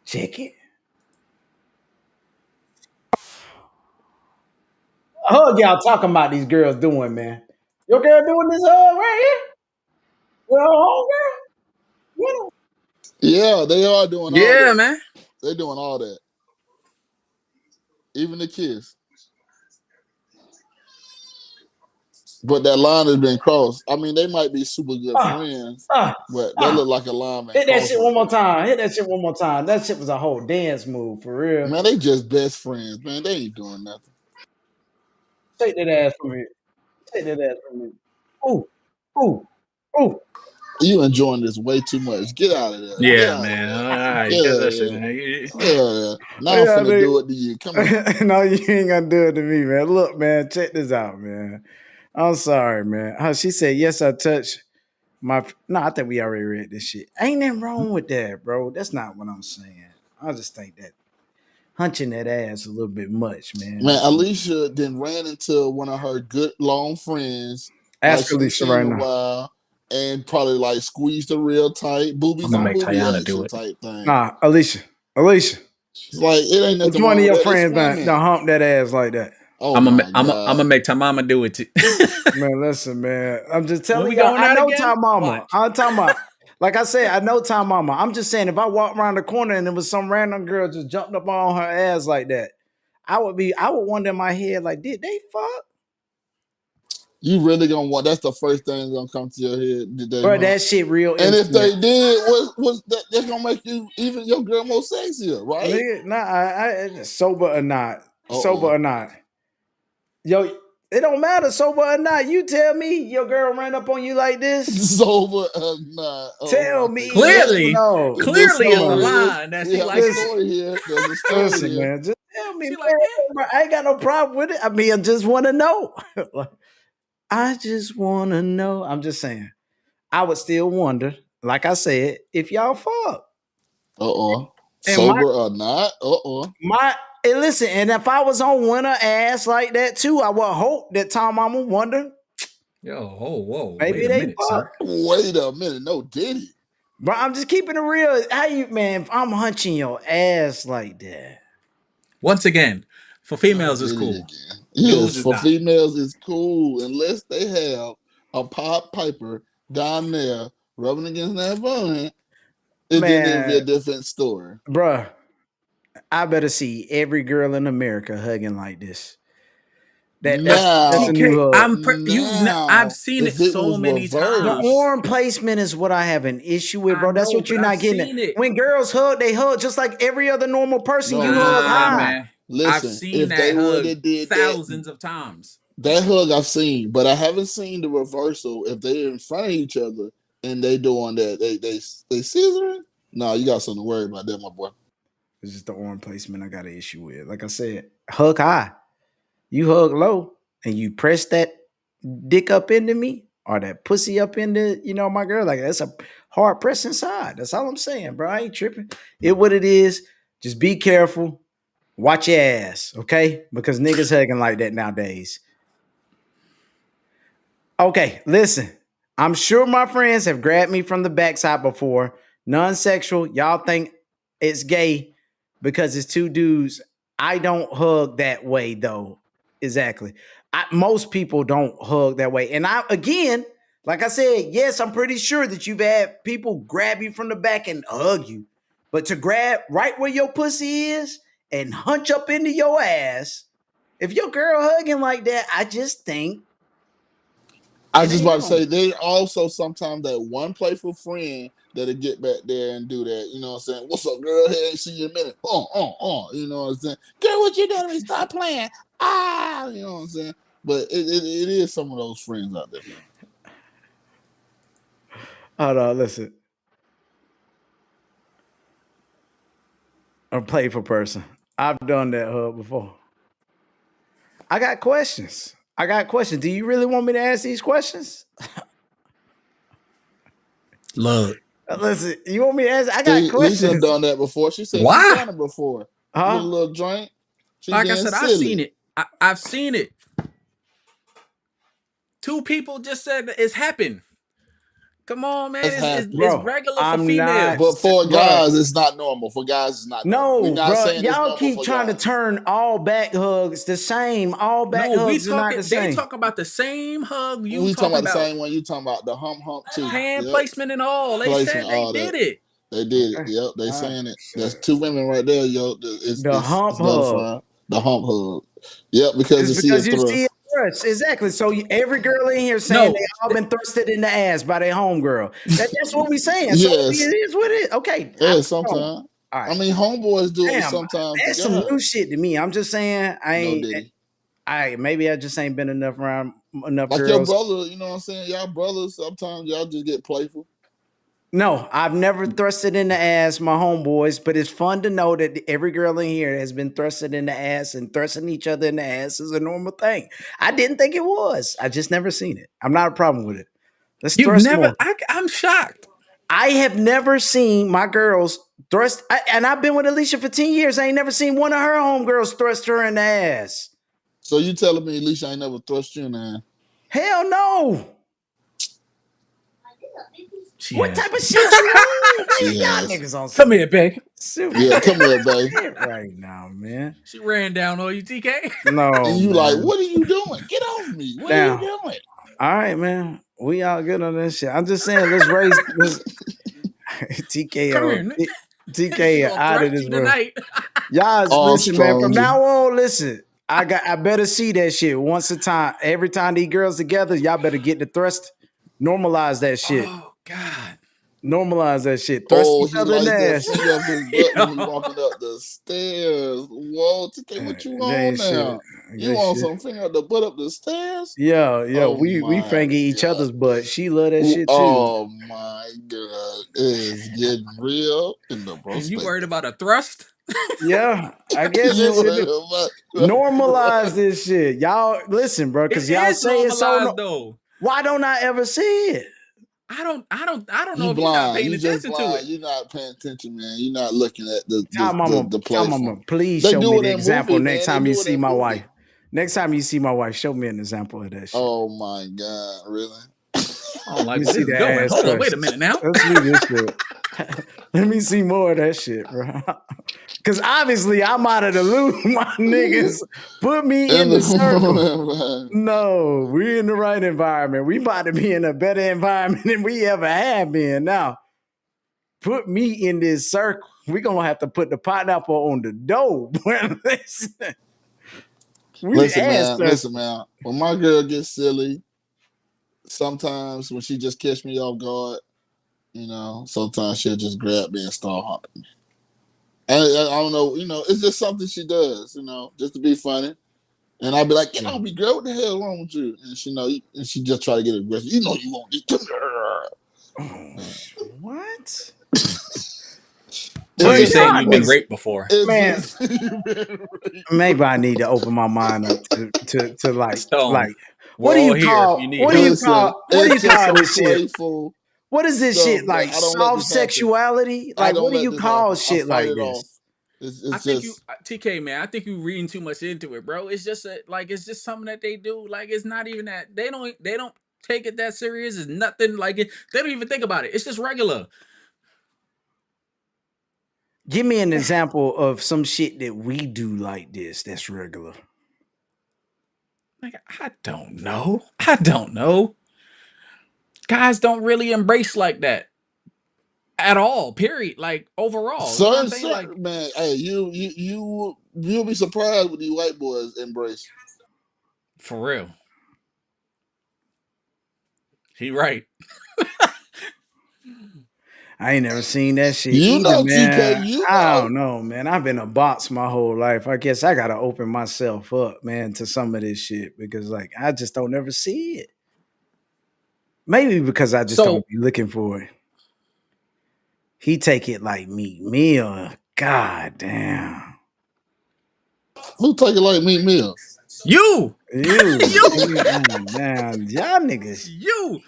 Check it. Hug y'all talking about these girls doing, man. Your girl doing this hug right here? With her homegirl? What? Yeah, they are doing all Yeah, that. man. They're doing all that. Even the kiss. But that line has been crossed. I mean, they might be super good Ah, friends, ah, but that ah. look like a line been Hit that crossed shit right one more there. time. Hit that shit one more time. That shit was a whole dance move for real. Man, they just best friends, man. They ain't doing nothing. Take that ass from me. Take that ass from me. Ooh, ooh, ooh. You enjoying this way too much. Get out of there. Get Yeah, out of man. there. All right, Get get out that of shit, there. man. Get out of there. Now I'm Yeah, finna nigga. do it to you. Come here. No, you ain't gonna do it to me, man. Look, man, check this out, man. I'm sorry, man. She said, yes, I touched my. No, I think we already read this shit. Ain't nothing wrong with that, bro. That's not what I'm saying. I just think that hunching that ass a little bit much, man. Man, Just Alicia then ran into one of her good long friends, like ask she ain't Alicia seen right in a now. while, and probably like squeezed her real tight, I'm boobies gonna on make booby Tayana do action it. type thing. Nah, Alicia, It's like it ain't which nothing one of wrong with your that. They friends done swimming. hump that ass like that? Oh my I'm gonna God. make Tamama do it too. Man, listen, man. I'm just When telling we y'all. going I out know again, Time Mama. watch. I'm talking about, like I said, I know Time Mama. I'm just saying, if I walked around the corner and there was some random girl just jumped up on her ass like that, I would wonder in my head, like, did they fuck? You really gonna want that's the first thing gonna come to your head, did they Bro, hump? that shit real And if intimate. they did, was that that's gonna make you even your girl more sexier, right? Nigga, nah, sober or not, sober Uh-oh. or not. Yo, it don't matter, sober or not. You tell me your girl ran up on you like this. Sober or not. Oh Tell my me yes God. or Clearly, no. This clearly Come is a on. story is line that we she have a like Listen, that. story here. There's a story listen, here. man. Just tell me, She like that. man. I ain't got no problem with it. I mean, I just want to know. Like, I just want to know. I'm just saying. I would still wonder, like I said, if y'all fuck. Uh-oh. And my Sober or not? Uh-oh. my and listen, and if I was on winter ass like that too, I would hope that Tom Mama wonder Yo, oh, whoa, wait maybe a they minute, fuck. sir. Wait a minute. No Diddy. But I'm just keeping it real. How you, man? If I'm hunching your ass like that, Once again, for No females, it's Diddy cool. again. Dudes Yes, is for not. females it's cool unless they have a pop piper down there rubbing against that bone, and then it'll be man, a different story. bruh, I better see every girl in America hugging like this. That's a Now, new hug. I've now, seen it if it so was many The times. reversed, arm placement is what I have an issue with, I bro. That's know, what but you're I've not getting. At. seen it. When girls hug, they hug just like every other normal person. no, You hug Nah, high. man. I've listen, seen if they that would hug have did that, thousands of times. that hug I've seen, but I haven't seen the reversal. If they're in front of each other and they doing that, they scissoring. No, you got something to worry about that, my boy. It's just the arm placement I got an issue with. Like I said, hug high. You hug low and you press that dick up into me or that pussy up into, my girl. Like that's a hard press inside. That's all I'm saying, bro. I ain't tripping. It what it is. Just be careful. Watch your ass, okay? Because niggas hugging like that nowadays. Okay, listen. I'm sure my friends have grabbed me from the backside before. Non-sexual. Y'all think it's gay because it's two dudes. I don't hug that way though. Exactly. Most people don't hug that way. And I again, like I said, yes, I'm pretty sure that you've had people grab you from the back and hug you. But to grab right where your pussy is and hunch up into your ass, if your girl hugging like that, I just think I it was just ain't about to on. say they also sometimes that one playful friend that'll get back there and do that. You know what I'm saying? What's up, girl? Hey, ain't see you in a minute. You know what I'm saying? Girl, what you doing to me? Stop playing. Ah, you know what I'm saying? But it is some of those friends out there. Hold on, listen. A playful person. I've done that hug before. I got questions. I got questions. Do you really want me to ask these questions? Look. Listen, you want me to answer? I got See, Lisa questions. done that before. She said she Why? done it before. You get a Huh? little drink. She Like I getting said, I've seen silly. it. I've seen it. Two people just said that it's happened. Come on, man. That's It's happened. Bro, regular for I'm not, But females. for bro. guys, it's not normal. For guys, it's not normal. We're No, not bro. saying it's Y'all normal keep for trying to guys. turn all back hugs the same. All back No, we hugs are not talking. the They same. talk about the same hug you We talking talking about the about. same one. You talking about the hump too. Hand Yep. placement and all. They Placement, said they all that. did it. They did it. Okay. Yep, they All right. saying it. That's Shit. two women right there, yo. The hump It's hug. notifying. The hump hug. Yep, because It's you see because it you through. see it first. Exactly. So every girl in here saying No, they all been thrusted in the ass by their homegirl. That's what we saying. So it Yes. is what it is. Okay. I Yeah, was wrong. sometimes. All I right. mean, homeboys do it Damn. sometimes to That's some new guys. shit to me. I'm just saying I No ain't diddy. I maybe I just ain't been enough around enough Like your girls. brother, you know what I'm saying? Y'all brothers, sometimes y'all just get playful. No, I've never thrusted in the ass my homeboys, but it's fun to know that every girl in here has been thrusted in the ass and thrusting each other in the ass is a normal thing. I didn't think it was. I just never seen it. I'm not a problem with it. Let's you've thrust never. more. I'm shocked. I have never seen my girls thrust, and I've been with Alicia for 10 years. I ain't never seen one of her homegirls thrust her in the ass. So you telling me Alicia ain't never thrust you in the hand? Hell no. She What has. type of shit you on, man? She Y'all has. niggas on Come some here, Beck. super Yeah, come here, babe. shit right now, man. She ran down on you, TK. And No, you like, man. what are you doing? Get off me. What are you Now, doing? all right, man. We all good on this shit. I'm just saying, let's raise this Come TKO. here. She TK gonna out of thrust this you world. tonight. Y'all listen, man. From Armstrong. now on, listen. I better see that shit once a time. Every time these girls together, y'all better get the thrust. Normalize that shit. Oh God. Normalize that shit. Thrust Oh, each he other in the likes that ass. finger up his butt when he walking Yo. up the stairs. Whoa, TK, what you That on ain't shit. now? You That want shit. some finger up the butt up the stairs? Yeah, yeah. Oh We my finger each god. other's butt. She love that shit too. Oh my god. It is getting real in the And you worried perspective. about a thrust? Yeah, I guess You that shit. worried about Normalize this shit. Y'all listen, bro, It because y'all is say it's so normalized though. why don't I ever see it? I don't you know if you're not blind. paying You just attention to blind. it. You're not paying attention, man. You're not looking at the Tell mama, playful. please They show me do it the in example movie, next man. They time you do it see in my movie. wife. Next time you see my wife, show me an example of that shit. Oh my god, really? I don't Let like me where see this is that going. ass Hold on, wait a thrust. minute now. Let's see this shit. Let me see more of that shit, bro. Cause obviously I'm out of the loop, my niggas. Put me in And the circle. the, No, we in the right environment. We about to be in a better environment than we ever have been. Now, put me in this circle. We gonna have to put the pineapple on the dough. We asked us. listen, man. When my girl gets silly, sometimes when she just catch me off guard, sometimes she'll just grab me and start humping. I don't know, it's just something she does, just to be funny. And I'll be like, get off me, girl. What the hell wrong with you? And and she just try to get aggressive. You know you want this. Oh, what? So It's Bro, you just saying y'all you've been niggas, raped before? it's man. just Maybe I need to open my mind up to like Stone. We're what do all you here if call you need help. what do you it's just call some this shit? playful What is this stuff shit that like I don't let soft this happen. sexuality? I Like don't what do let you this call happen. I shit fight like it this? off. I It's think you just TK man, I think you reading too much into it, bro. It's just it's just something that they do. Like it's not even that they don't take it that serious. It's nothing like it. They don't even think about it. It's just regular. Give me an example of some shit that we do like this that's regular. Like I don't know. I don't know. Guys don't really embrace like that at all. Period. Like overall, you know what I'm saying? Like certain man. Hey, you'll be surprised what these white boys embrace. for real. He right. I ain't never seen that shit You either, know, TK. man. You I know. don't know, man. I've been a box my whole life. I guess I gotta open myself up, man, to some of this shit because like I just don't ever see it. Maybe because I just don't So be looking for it. He take it like meal. God damn. Who take it like meat meals? you, You, you, man, y'all niggas. you.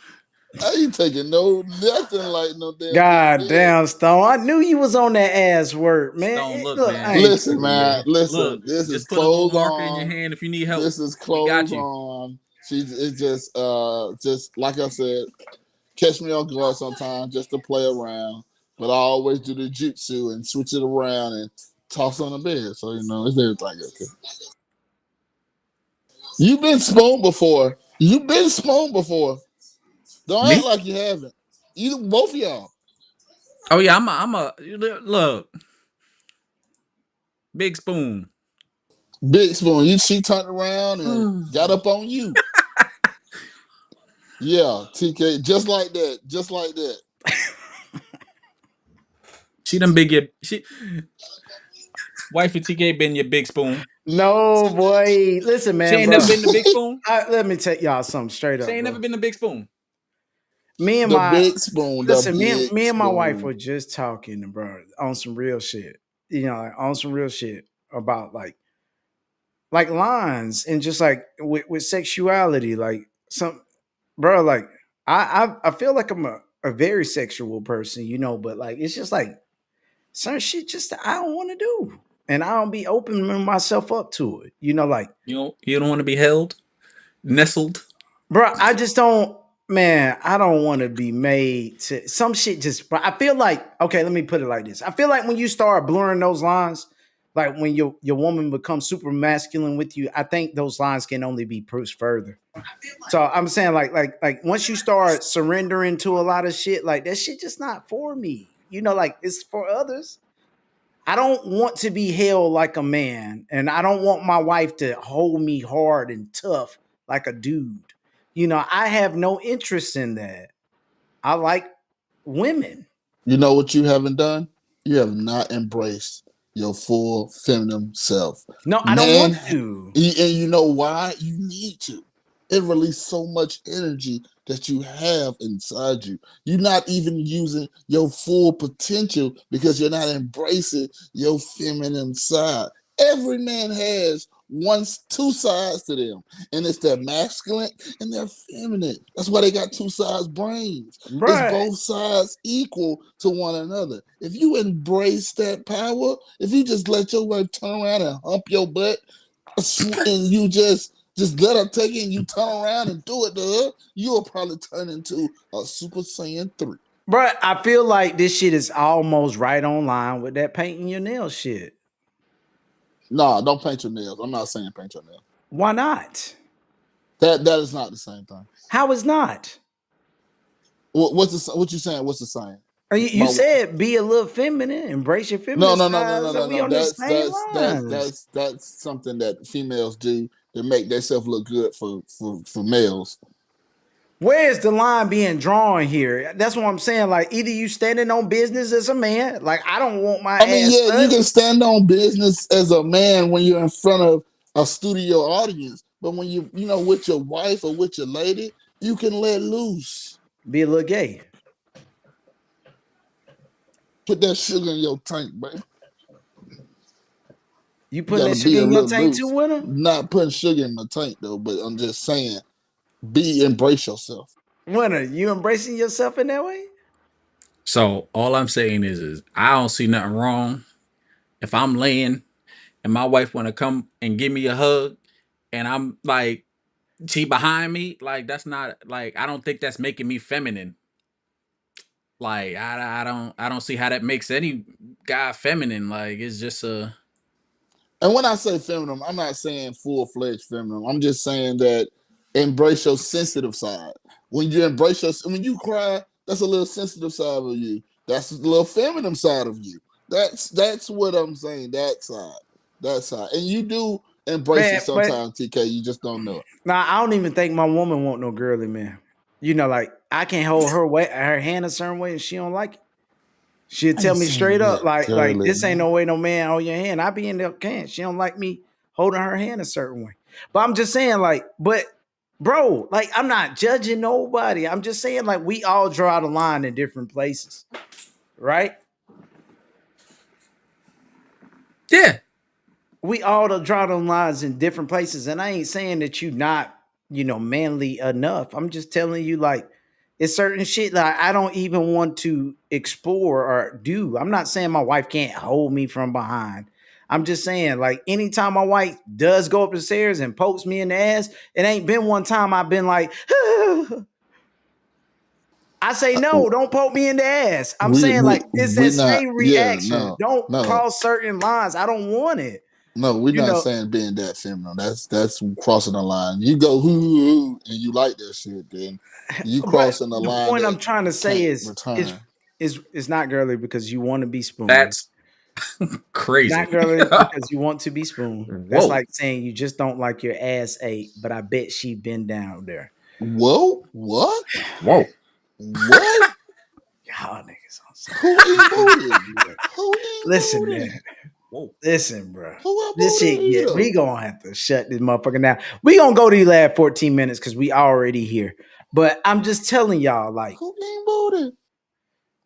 I ain't taking no nothing like no damn big God dick. damn, Stone. I knew you was on that ass work, man. Stone, look, Look, I man. ain't Listen, tripping, man. man. Listen. Look, This is just put a little clothes marker in your on. hand if you need help. This is We got clothes you. on. She's it's just like I said, catch me off guard sometimes just to play around. But I always do the jutsu and switch it around and toss on the bed. So it's everything okay. You've been spooned before. You've been spooned before. Don't act Me? like you haven't. Either both of y'all. Oh yeah, I'm a look, big spoon. Big spoon. She turned around and got Mm. up on you. Yeah, TK, just like that. Just like that. She done big your she wifey TK been your big spoon. No, boy. Listen, She man, ain't never bro. been the big spoon. Let me tell y'all something straight She up, ain't never bro. been the big spoon. Me and The my big spoon, the listen, me, big me and my wife spoon. were just talking, bro, on some real shit. Like, on some real shit about like lines and just like with sexuality, like some bro, like I feel like I'm a very sexual person, but like it's just like certain shit just I don't want to do. And I don't be opening myself up to it. Like You don't want to be held, nestled. bro, I just don't, man, I don't want to be made to some shit just, but I feel like, okay, let me put it like this. I feel like when you start blurring those lines, like when your woman becomes super masculine with you, I think those lines can only be pushed further. So I'm saying like once you start surrendering to a lot of shit, like that shit just not for me. Like it's for others. I don't want to be held like a man, and I don't want my wife to hold me hard and tough like a dude. I have no interest in that. I like women. You know what you haven't done? You have not embraced your full feminine self. No, I don't Man, want to. and you know why? You need to. It releases so much energy that you have inside you. You're not even using your full potential because you're not embracing your feminine side. Every man has two sides to them, and it's their masculine and their feminine. That's why they got two sides brains. It's Bruh, both sides equal to one another. If you embrace that power, if you just let your wife turn around and hump your butt, and you just let her take it and you turn around and do it to her, you'll probably turn into a Super Saiyan 3. bruh, I feel like this shit is almost right on line with that painting your nails shit. Nah, don't paint your nails. I'm not saying paint your nails. Why not? That is not the same thing. How is not? What you saying? What's the saying? You But said be a little feminine, embrace your no, feminine no, no, no, side. no, So no, we no. on the That's same that's that's lines. that's that's something that females do to make themselves look good for males. Where is the line being drawn here? That's what I'm saying. Like either you standing on business as a man, like I don't want my I mean, ass yeah, you touched. can stand on business as a man when you're in front of a studio audience, but when with your wife or with your lady, you can let loose. Be a little gay. Put that sugar in your tank, baby. You You putting got to that be sugar a in your little tank too, loose. winner? Not putting sugar in my tank though, but I'm just saying, embrace yourself. Winner, you embracing yourself in that way? So all I'm saying is I don't see nothing wrong if I'm laying and my wife want to come and give me a hug, and I'm like she behind me. Like that's not like I don't think that's making me feminine. Like I don't see how that makes any guy feminine. Like it's just a And when I say feminine, I'm not saying full fledged feminine. I'm just saying that embrace your sensitive side. When you cry, that's a little sensitive side of you. That's a little feminine side of you. That's what I'm saying. That side, and you do embrace it Man, but sometimes, TK. You just don't know it. nah, I don't even think my woman want no girly man. Like I can't hold her hand a certain way and she don't like it. She'll I tell ain't me saying straight up, that, like girly this ain't man. no way no man hold your hand. I be in there can. She don't like me holding her hand a certain way. But I'm just saying, like, but bro, like I'm not judging nobody. I'm just saying, like, we all draw the line in different places, right? yeah. We all draw the lines in different places. And I ain't saying that you not, manly enough. I'm just telling you, like, It's certain shit that I don't even want to explore or do. I'm not saying my wife can't hold me from behind. I'm just saying, like, anytime my wife does go up the stairs and pokes me in the ass, it ain't been one time I've been like, I say no, don't poke me in the ass. I'm We saying, we like, it's we that not. same Yeah, reaction. no, Don't no, cross certain lines. I don't want it. no. We're You not know, saying being that feminine. That's crossing the line. You go hoo and you like that shit, then you but crossing the the line point that I'm trying to say can't is return. it's not girly because you want to be spooned. That's It's not crazy. girly because you want to be spooned. That's Whoa. like saying you just don't like your ass ate, but I bet she been down there. Whoa, what? Whoa. What? Y'all niggas on Who eating booty? something. Who eating Listen, booty? man. Whoa. Listen, bro. Who a This booty shit get eater? we gonna have to shut this motherfucker down. We gonna go to these last 14 minutes because we already here. But I'm just telling y'all, like, Who eating booty?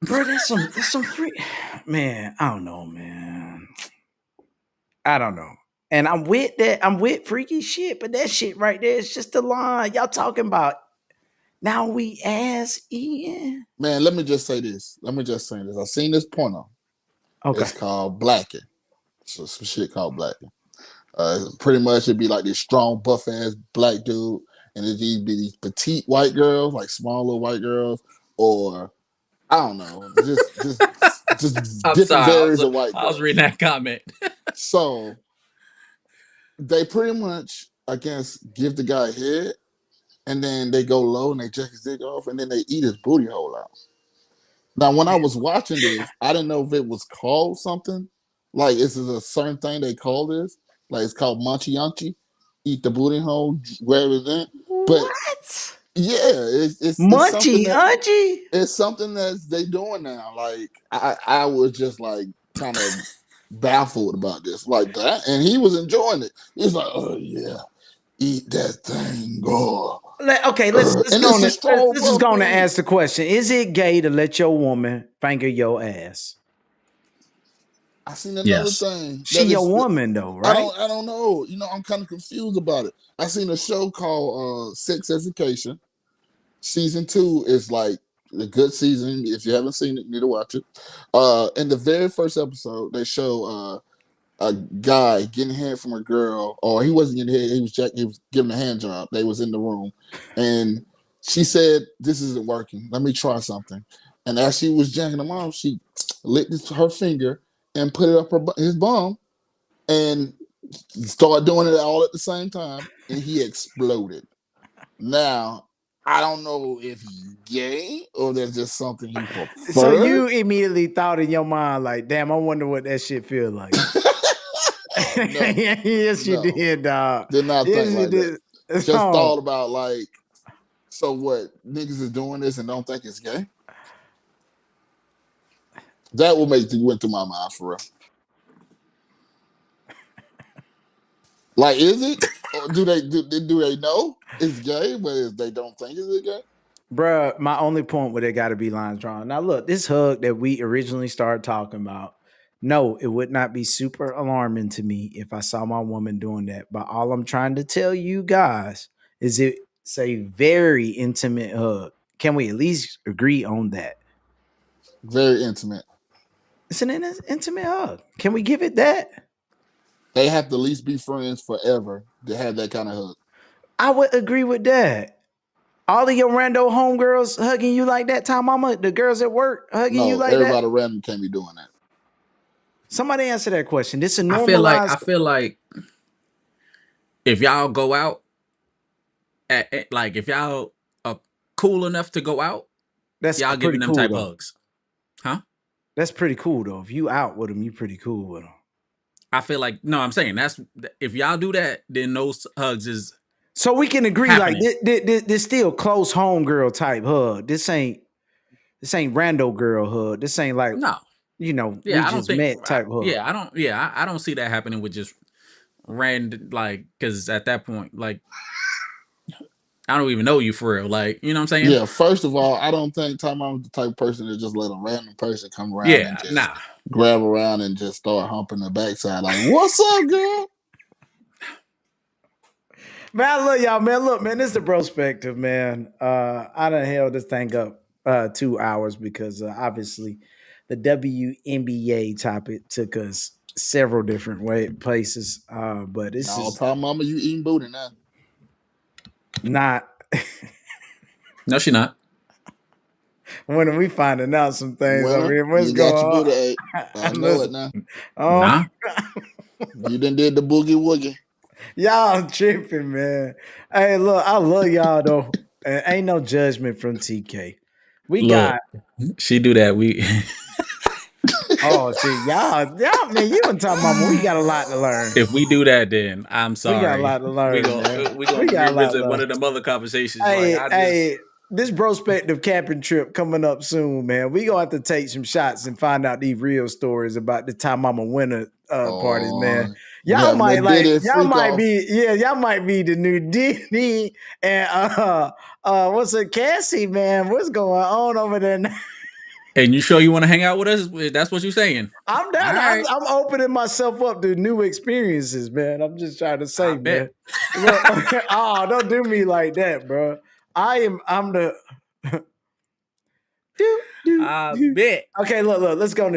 bro, there's some free man. I don't know, man. I don't know. And I'm with that. I'm with freaky shit, but that shit right there is just the line. Y'all talking about now we ass eating. Man, let me just say this. I seen this porno. Okay. It's called Blacking. So some shit called Blacking. Pretty much it'd be like this strong, buff ass black dude, and it'd be these petite white girls, like small little white girls, or I don't know, just I'm different sorry. varies of white I was reading girls. that comment. So they pretty much, I guess, give the guy head, and then they go low and they check his dick off, and then they eat his booty hole out. Now, when I was watching this, I didn't know if it was called something. Like, is it a certain thing they call this? Like, it's called manchianchi, eat the booty hole, where it's in. But What? yeah, it's something Munchy, that Unchy? they doing now. Like, I was just like kind of baffled about this, like that, and he was enjoying it. He's like, oh yeah, eat that thing, go. Okay, let's And go it's on. a Let's, strong let's just buff go on and dude. ask the question: is it gay to let your woman finger your ass? I seen another Yes. thing She that your is woman though, right? I don't know. You know, I'm kind of confused about it. I seen a show called Sex Education. Season 2 is like a good season. If you haven't seen it, you need to watch it. In the very first episode, they show a guy getting head from a girl, or he wasn't getting head, he was giving a hand job. They was in the room, and she said, "This isn't working. Let me try something." And as she was jacking him off, she licked her finger and put it up his bum, and started doing it all at the same time, and he exploded. Now, I don't know if he's gay or there's just something he So you prefers. immediately thought in your mind, like, damn, I wonder what that shit feel like. No, Yes, you no, did, dog. did not think Yes, you like that. did. Just No, thought about like, so what? Niggas is doing this and don't think it's gay. That will make went through my mind for real. Like, is it? Or do they know it's gay, but they don't think it's gay? bruh, my only point where there got to be lines drawn. Now, look, this hug that we originally started talking about, no, it would not be super alarming to me if I saw my woman doing that. But all I'm trying to tell you guys is it's a very intimate hug. Can we at least agree on that? Very intimate. It's an intimate hug. Can we give it that? They have to at least be friends forever to have that kind of hug. I would agree with that. All of your rando homegirls hugging you like that, Tom Mama, the girls at work hugging you No, like that. everybody random can't be doing that. Somebody answer that question. This a I normalized. feel like if y'all go out like if y'all are cool enough to go out, That's y'all pretty giving them cool type though. hugs. Huh? That's pretty cool though. If you out with them, you pretty cool with them. I feel like no, I'm saying that's if y'all do that, then those hugs is So we can agree, like happening. this still close homegirl type hug. This ain't rando girl hug. This ain't like No. we Yeah, I don't just think met type hug. I don't see that happening with just random like cuz at that point like I don't even know you for real. Like, you know what I'm saying? Yeah, first of all, I don't think Tom I'm the type of person that just let a random person come around and Yeah, just nah. grab around and just start humping the backside like, "What's up, girl?" Man, I love y'all, man. Look, man, this is the Brospective, man. I done held this thing up 2 hours because obviously the WNBA topic took us several different places. But this All is time, mama, you eating booty now. not No, she not. when we finding out some things. I Winner, mean, what's you going got your booty on? ate. I know it Listen, now. oh, Nah. You done did the boogie woogie. y'all tripping, man. Hey, look, I love y'all though. And ain't no judgment from TK. We got Look, she do that. We oh, see, y'all, man, you and talking mama, we got a lot to learn. if we do that, then I'm We got a sorry. lot to We learn, go man. we We gonna got a lot to revisit learn. one of them other conversations. Like Hey, I just hey, this prospective camping trip coming up soon, man. We gonna have to take some shots and find out these real stories about the time Mama Winter parties, man. Oh, we having that Diddy Y'all freak might off. be, yeah, y'all might be the new Disney and what's it, Cassie, man? What's going on over there now? and you sure you want to hang out with us? That's what you're saying. I'm All down. right. I'm opening myself up to new experiences, man. I'm just trying to I say, man. bet. Look, oh, don't do me like that, bro. I'm the do do I do. bet. Okay, look. Let's go on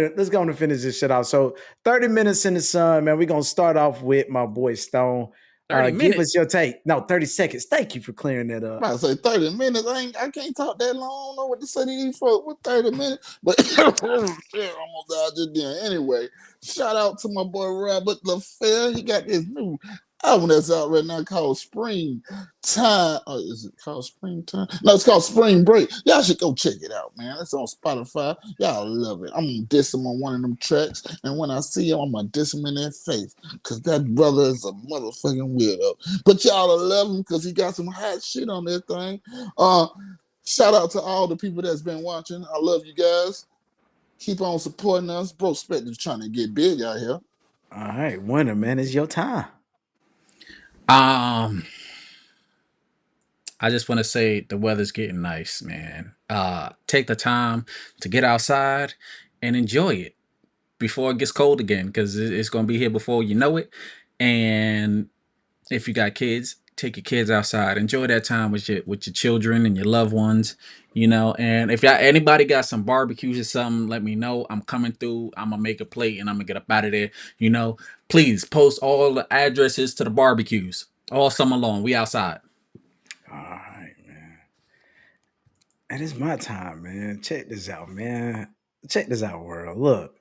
and finish this shit out. So 30 minutes in the sun, man. We're gonna start off with my boy Stone. 30 Give us minutes. your take. No, 30 seconds. Thank you for clearing that I'm up. about to say 30 minutes. I can't talk that long. I don't know what to say to these folks with 30 minutes. But shit, almost died just then. Anyway, shout out to my boy Robert LaFair. He got this new album that's out right now called Spring Time. Oh, is it called Springtime? No, it's called Spring Break. Y'all should go check it out, man. It's on Spotify. Y'all love it. I'm gonna diss him on one of them tracks, and when I see him, I'm gonna diss him in their face. Cause that brother is a motherfucking weirdo. But y'all will love him because he got some hot shit on that thing. Uh, Shout out to all the people that's been watching. I love you guys. Keep on supporting us. Brospective trying to get big out here. All right, winner, man. It's your time. Um, I just want to say the weather's getting nice, man. Take the time to get outside and enjoy it before it gets cold again, because it's gonna be here before you know it. And if you got kids, take your kids outside. Enjoy that time with your children and your loved ones. And if y'all anybody got some barbecues or something, let me know. I'm coming through. I'm gonna make a plate and I'm gonna get up out of there. Please post all the addresses to the barbecues all summer long. We outside. All right, man. And it's my time, man. Check this out, man. Check this out, world. Look,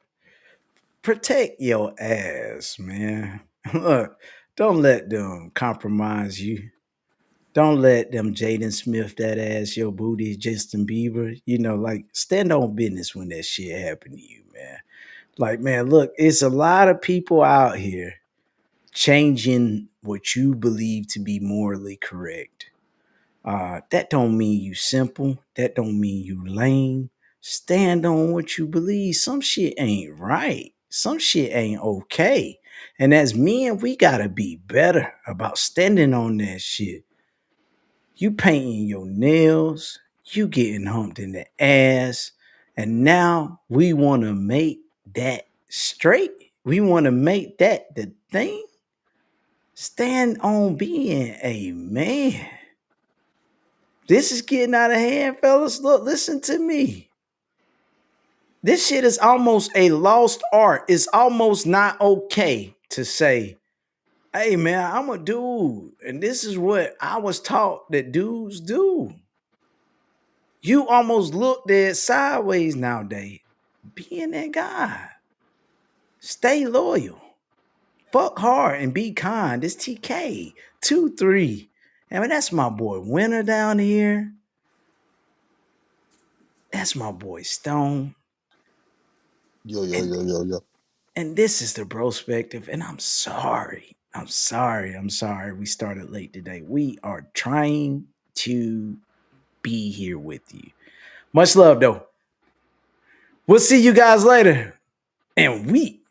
protect your ass, man. Look, don't let them compromise you. Don't let them Jaden Smith that ass your booty, Justin Bieber. Like stand on business when that shit happen to you, man. Like, man, look, it's a lot of people out here changing what you believe to be morally correct. That don't mean you simple. That don't mean you lame. Stand on what you believe. Some shit ain't right. Some shit ain't okay. And as men, we gotta be better about standing on that shit. You painting your nails, you getting humped in the ass, and now we want to make that straight. We want to make that the thing. Stand on being a man. This is getting out of hand, fellas. Look, listen to me. This shit is almost a lost art. It's almost not okay to say, hey man, I'm a dude, and this is what I was taught that dudes do. You almost look dead sideways nowadays. Being that guy. Stay loyal. Fuck hard and be kind. It's TK. 2-3. I mean, that's my boy Winter down here. That's my boy Stone. Yo, yo, And yo, yo, yo. and this is the Brospective. And I'm sorry. I'm sorry. I'm sorry we started late today. We are trying to be here with you. Much love though. We'll see you guys later. And we